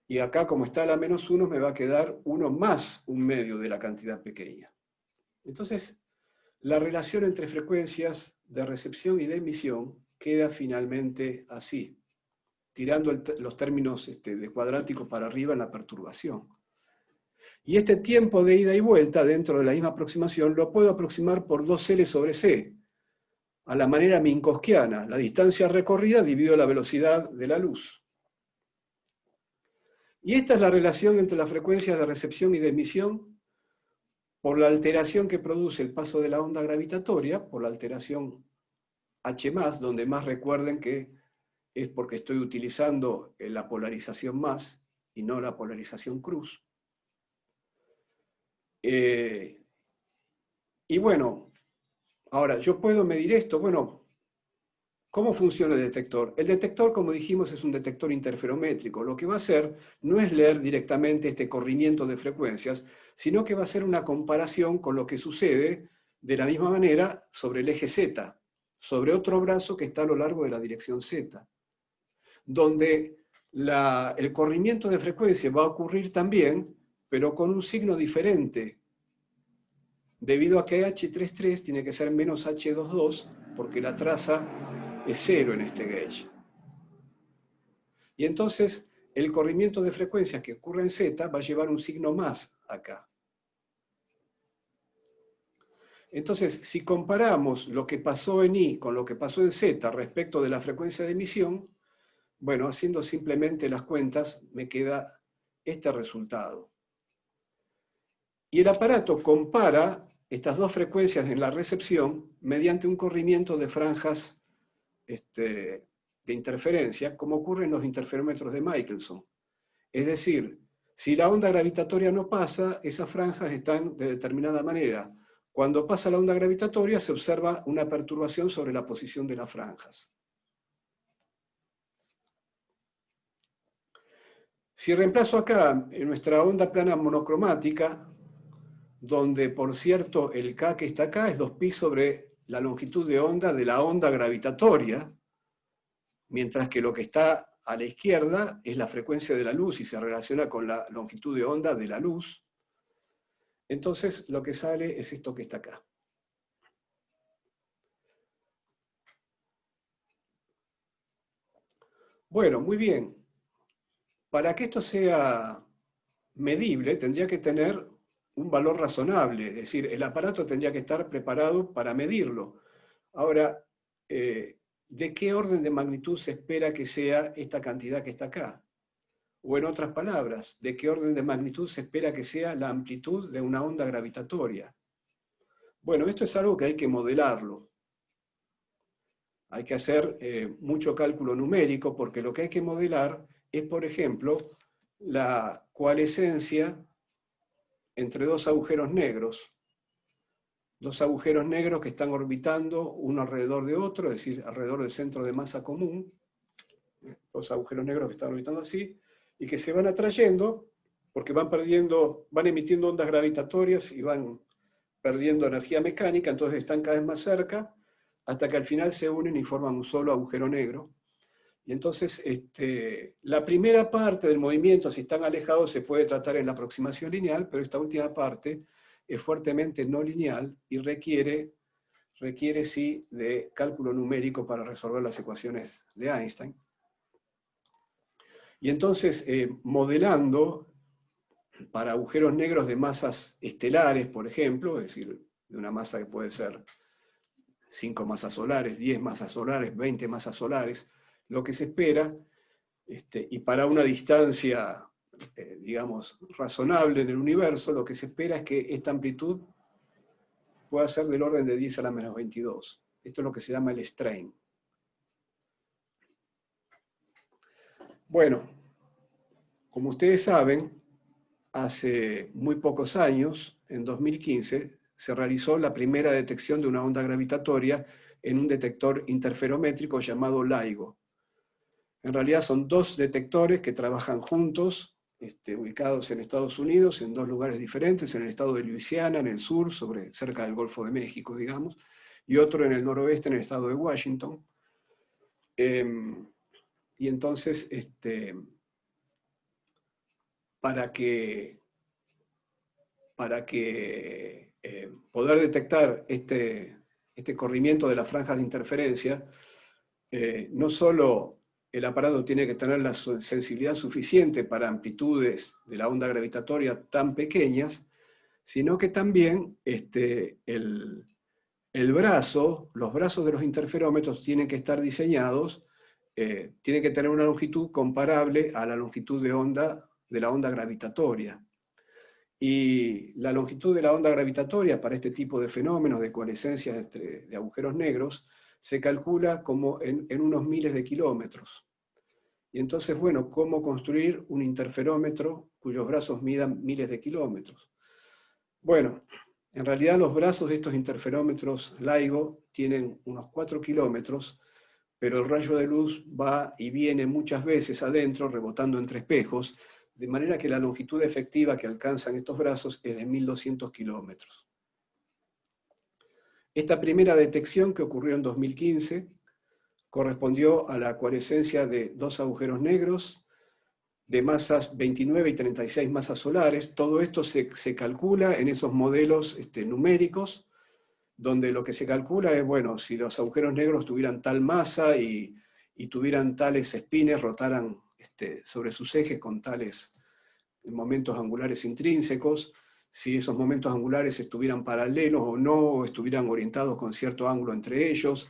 Y acá, como está la menos 1, me va a quedar 1 más un medio de la cantidad pequeña. Entonces, la relación entre frecuencias de recepción y de emisión queda finalmente así, tirando los términos de cuadrático para arriba en la perturbación. Y este tiempo de ida y vuelta dentro de la misma aproximación lo puedo aproximar por 2L sobre C, a la manera minkowskiana, la distancia recorrida dividido la velocidad de la luz. Y esta es la relación entre las frecuencias de recepción y de emisión por la alteración que produce el paso de la onda gravitatoria, por la alteración H+, donde más recuerden que es porque estoy utilizando la polarización más y no la polarización cruz. Y bueno, ahora, yo puedo medir esto. Bueno, ¿cómo funciona el detector? El detector, como dijimos, es un detector interferométrico. Lo que va a hacer no es leer directamente este corrimiento de frecuencias, sino que va a hacer una comparación con lo que sucede de la misma manera sobre el eje Z, sobre otro brazo que está a lo largo de la dirección Z, donde el corrimiento de frecuencia va a ocurrir también, pero con un signo diferente, debido a que H33 tiene que ser menos H22, porque la traza es 0 en este gauge. Y entonces, el corrimiento de frecuencias que ocurre en Z va a llevar un signo más acá. Entonces, si comparamos lo que pasó en I con lo que pasó en Z respecto de la frecuencia de emisión, bueno, haciendo simplemente las cuentas, me queda este resultado. Y el aparato compara estas dos frecuencias en la recepción mediante un corrimiento de franjas de interferencia, como ocurre en los interferómetros de Michelson. Es decir, si la onda gravitatoria no pasa, esas franjas están de determinada manera. Cuando pasa la onda gravitatoria se observa una perturbación sobre la posición de las franjas. Si reemplazo acá en nuestra onda plana monocromática, donde por cierto el K que está acá es 2pi sobre la longitud de onda de la onda gravitatoria, mientras que lo que está a la izquierda es la frecuencia de la luz y se relaciona con la longitud de onda de la luz. Entonces lo que sale es esto que está acá. Bueno, muy bien. Para que esto sea medible tendría que tener un valor razonable, es decir, el aparato tendría que estar preparado para medirlo. Ahora, ¿de qué orden de magnitud se espera que sea esta cantidad que está acá? O en otras palabras, ¿de qué orden de magnitud se espera que sea la amplitud de una onda gravitatoria? Bueno, esto es algo que hay que modelarlo. Hay que hacer mucho cálculo numérico, porque lo que hay que modelar es, por ejemplo, la coalescencia entre dos agujeros negros. Dos agujeros negros que están orbitando uno alrededor de otro, es decir, alrededor del centro de masa común. Dos agujeros negros que están orbitando así, y que se van atrayendo, porque van emitiendo ondas gravitatorias y van perdiendo energía mecánica, entonces están cada vez más cerca, hasta que al final se unen y forman un solo agujero negro. Y entonces, la primera parte del movimiento, si están alejados, se puede tratar en la aproximación lineal, pero esta última parte es fuertemente no lineal y requiere sí de cálculo numérico para resolver las ecuaciones de Einstein. Y entonces, modelando para agujeros negros de masas estelares, por ejemplo, es decir, de una masa que puede ser 5 masas solares, 10 masas solares, 20 masas solares, lo que se espera, y para una distancia, digamos, razonable en el universo, lo que se espera es que esta amplitud pueda ser del orden de 10 a la menos 22. Esto es lo que se llama el strain. Bueno, como ustedes saben, hace muy pocos años, en 2015, se realizó la primera detección de una onda gravitatoria en un detector interferométrico llamado LIGO. En realidad son dos detectores que trabajan juntos, ubicados en Estados Unidos, en dos lugares diferentes, en el estado de Luisiana, en el sur, cerca del Golfo de México, digamos, y otro en el noroeste, en el estado de Washington. Y entonces, para que poder detectar este corrimiento de las franjas de interferencia, no solo el aparato tiene que tener la sensibilidad suficiente para amplitudes de la onda gravitatoria tan pequeñas, sino que también los brazos de los interferómetros tienen que estar diseñados, tienen que tener una longitud comparable a la longitud de la onda gravitatoria. Y la longitud de la onda gravitatoria para este tipo de fenómenos de coalescencia de agujeros negros se calcula como en unos miles de kilómetros. Y entonces, bueno, ¿cómo construir un interferómetro cuyos brazos midan miles de kilómetros? Bueno, en realidad los brazos de estos interferómetros LIGO tienen unos 4 kilómetros, pero el rayo de luz va y viene muchas veces adentro, rebotando entre espejos, de manera que la longitud efectiva que alcanzan estos brazos es de 1200 kilómetros. Esta primera detección, que ocurrió en 2015, correspondió a la coalescencia de dos agujeros negros de masas 29 y 36 masas solares. Todo esto se calcula en esos modelos numéricos, donde lo que se calcula es, bueno, si los agujeros negros tuvieran tal masa y tuvieran tales espines, rotaran sobre sus ejes con tales momentos angulares intrínsecos, si esos momentos angulares estuvieran paralelos o no, o estuvieran orientados con cierto ángulo entre ellos.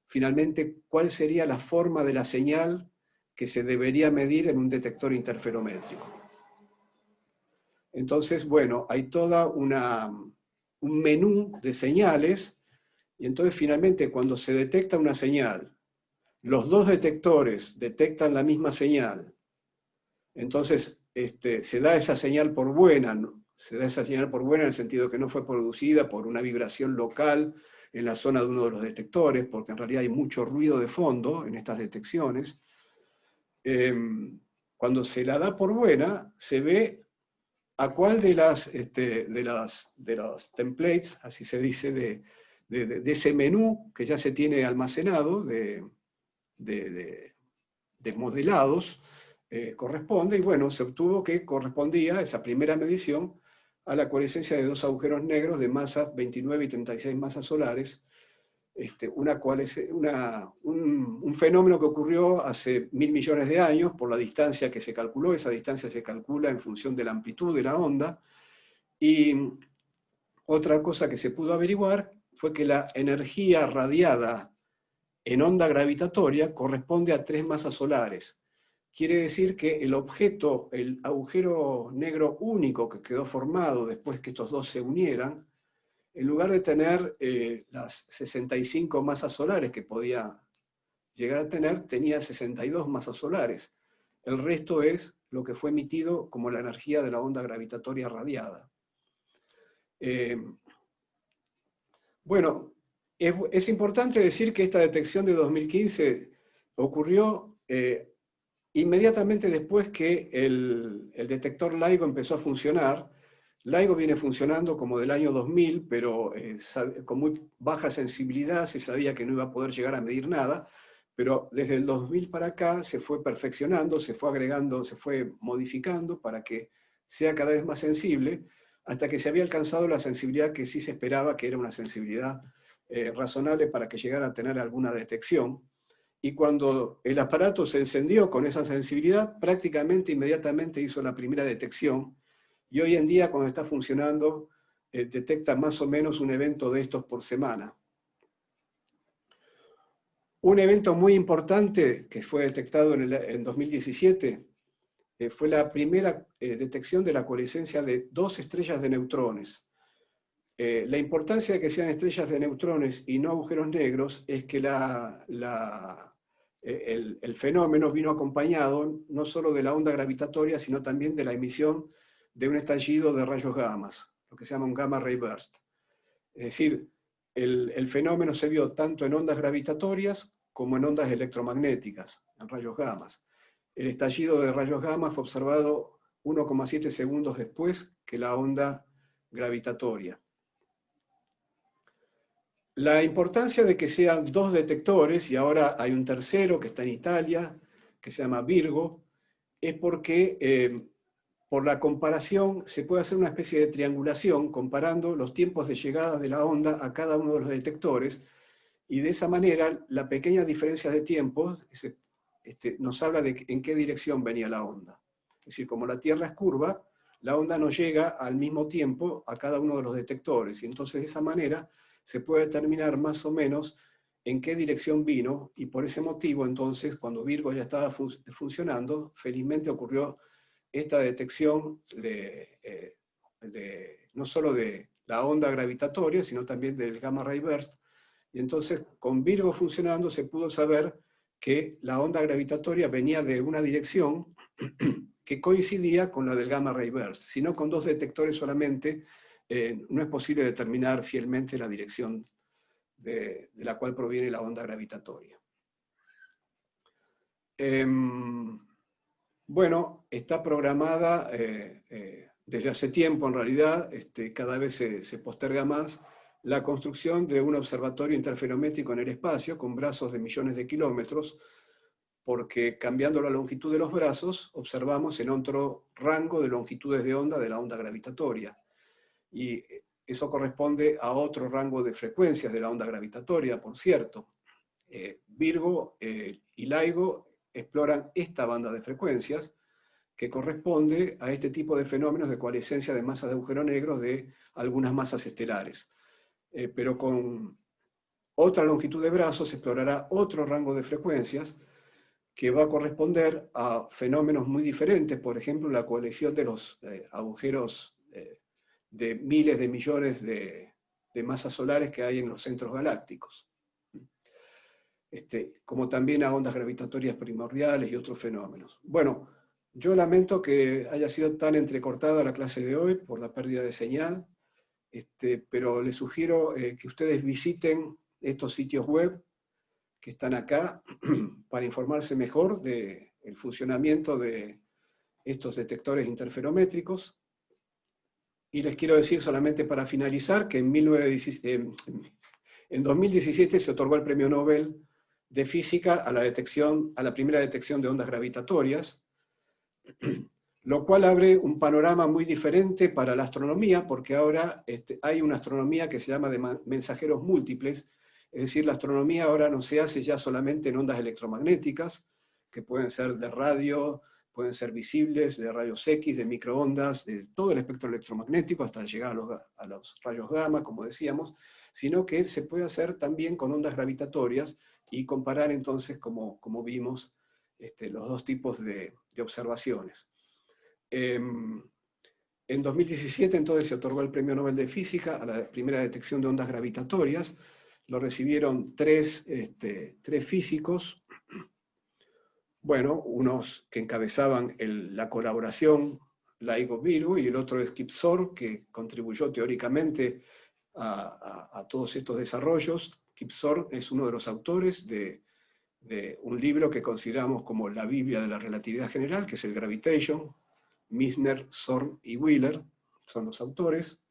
Finalmente, ¿cuál sería la forma de la señal que se debería medir en un detector interferométrico? Entonces, bueno, hay toda un menú de señales, y entonces finalmente cuando se detecta una señal, los dos detectores detectan la misma señal, entonces se da esa señal por buena, ¿no? Se da esa señal por buena en el sentido que no fue producida por una vibración local en la zona de uno de los detectores, porque en realidad hay mucho ruido de fondo en estas detecciones. Cuando se la da por buena, se ve a cuál de los templates, así se dice, de ese menú que ya se tiene almacenado de modelados, corresponde, y bueno, se obtuvo que correspondía esa primera medición a la coalescencia de dos agujeros negros de masas 29 y 36 masas solares, un fenómeno que ocurrió hace 1000 millones de años por la distancia que se calculó. Esa distancia se calcula en función de la amplitud de la onda. Y otra cosa que se pudo averiguar fue que la energía radiada en onda gravitatoria corresponde a 3 masas solares. Quiere decir que el objeto, el agujero negro único que quedó formado después que estos dos se unieran, en lugar de tener las 65 masas solares que podía llegar a tener, tenía 62 masas solares. El resto es lo que fue emitido como la energía de la onda gravitatoria radiada. Bueno, es importante decir que esta detección de 2015 ocurrió inmediatamente después que el detector LIGO empezó a funcionar. LIGO viene funcionando como del año 2000, pero con muy baja sensibilidad, se sabía que no iba a poder llegar a medir nada, pero desde el 2000 para acá se fue perfeccionando, se fue agregando, se fue modificando para que sea cada vez más sensible, hasta que se había alcanzado la sensibilidad que sí se esperaba, que era una sensibilidad razonable para que llegara a tener alguna detección. Y cuando el aparato se encendió con esa sensibilidad, prácticamente inmediatamente hizo la primera detección, y hoy en día, cuando está funcionando, detecta más o menos un evento de estos por semana. Un evento muy importante que fue detectado en 2017 fue la primera detección de la coalescencia de 2 estrellas de neutrones. La importancia de que sean estrellas de neutrones y no agujeros negros es que el fenómeno vino acompañado no solo de la onda gravitatoria, sino también de la emisión de un estallido de rayos gamma, lo que se llama un gamma ray burst. Es decir, el fenómeno se vio tanto en ondas gravitatorias como en ondas electromagnéticas, en rayos gamma. El estallido de rayos gamma fue observado 1,7 segundos después que la onda gravitatoria. La importancia de que sean 2 detectores, y ahora hay un tercero que está en Italia, que se llama Virgo, es porque por la comparación se puede hacer una especie de triangulación comparando los tiempos de llegada de la onda a cada uno de los detectores, y de esa manera la pequeña diferencia de tiempo nos habla de en qué dirección venía la onda. Es decir, como la Tierra es curva, la onda no llega al mismo tiempo a cada uno de los detectores, y entonces de esa manera se puede determinar más o menos en qué dirección vino, y por ese motivo entonces, cuando Virgo ya estaba funcionando, felizmente ocurrió esta detección no solo de la onda gravitatoria, sino también del gamma ray burst, y entonces con Virgo funcionando se pudo saber que la onda gravitatoria venía de una dirección que coincidía con la del gamma ray burst. Si no, con 2 detectores solamente, no es posible determinar fielmente la dirección de la cual proviene la onda gravitatoria. Bueno, está programada desde hace tiempo en realidad, cada vez se posterga más, la construcción de un observatorio interferométrico en el espacio con brazos de millones de kilómetros, porque cambiando la longitud de los brazos, observamos en otro rango de longitudes de onda de la onda gravitatoria. Y eso corresponde a otro rango de frecuencias de la onda gravitatoria, por cierto. Virgo y LIGO exploran esta banda de frecuencias que corresponde a este tipo de fenómenos de coalescencia de masas de agujeros negros de algunas masas estelares. Pero con otra longitud de brazos se explorará otro rango de frecuencias que va a corresponder a fenómenos muy diferentes, por ejemplo, la colección de los agujeros de miles de millones de masas solares que hay en los centros galácticos, como también a ondas gravitatorias primordiales y otros fenómenos. Bueno, yo lamento que haya sido tan entrecortada la clase de hoy por la pérdida de señal, pero les sugiero que ustedes visiten estos sitios web que están acá para informarse mejor del funcionamiento de estos detectores interferométricos. Y les quiero decir solamente para finalizar que en 2017 se otorgó el Premio Nobel de Física a la primera detección de ondas gravitatorias, lo cual abre un panorama muy diferente para la astronomía, porque ahora hay una astronomía que se llama de mensajeros múltiples, Es decir, la astronomía ahora no se hace ya solamente en ondas electromagnéticas, que pueden ser de radio, pueden ser visibles, de rayos X, de microondas, de todo el espectro electromagnético, hasta llegar a los rayos gamma, como decíamos, sino que se puede hacer también con ondas gravitatorias y comparar entonces, como vimos, los dos tipos de observaciones. En 2017 entonces se otorgó el Premio Nobel de Física a la primera detección de ondas gravitatorias. Lo recibieron tres físicos, bueno, unos que encabezaban la colaboración, LIGO-Virgo, y el otro es Kip Thorne, que contribuyó teóricamente a todos estos desarrollos. Kip Thorne es uno de los autores de un libro que consideramos como la Biblia de la relatividad general, que es el Gravitation. Misner, Thorne y Wheeler son los autores.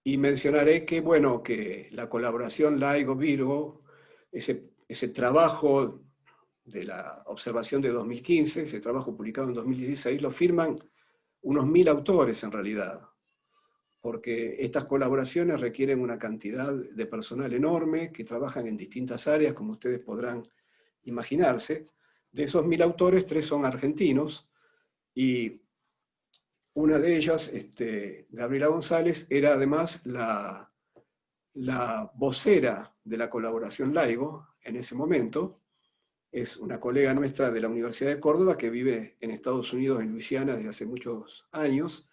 Y mencionaré que, bueno, que la colaboración LIGO-Virgo, ese trabajo de la observación de 2015, ese trabajo publicado en 2016, lo firman unos 1000 autores en realidad, porque estas colaboraciones requieren una cantidad de personal enorme que trabajan en distintas áreas, como ustedes podrán imaginarse. De esos 1000 autores, 3 son argentinos, y una de ellas, Gabriela González, era además la vocera de la colaboración LIGO en ese momento. Es una colega nuestra de la Universidad de Córdoba que vive en Estados Unidos, en Luisiana, desde hace muchos años.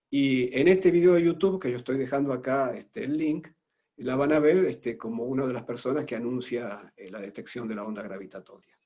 Y en este video de YouTube, que yo estoy dejando acá el link, la van a ver como una de las personas que anuncia la detección de la onda gravitatoria.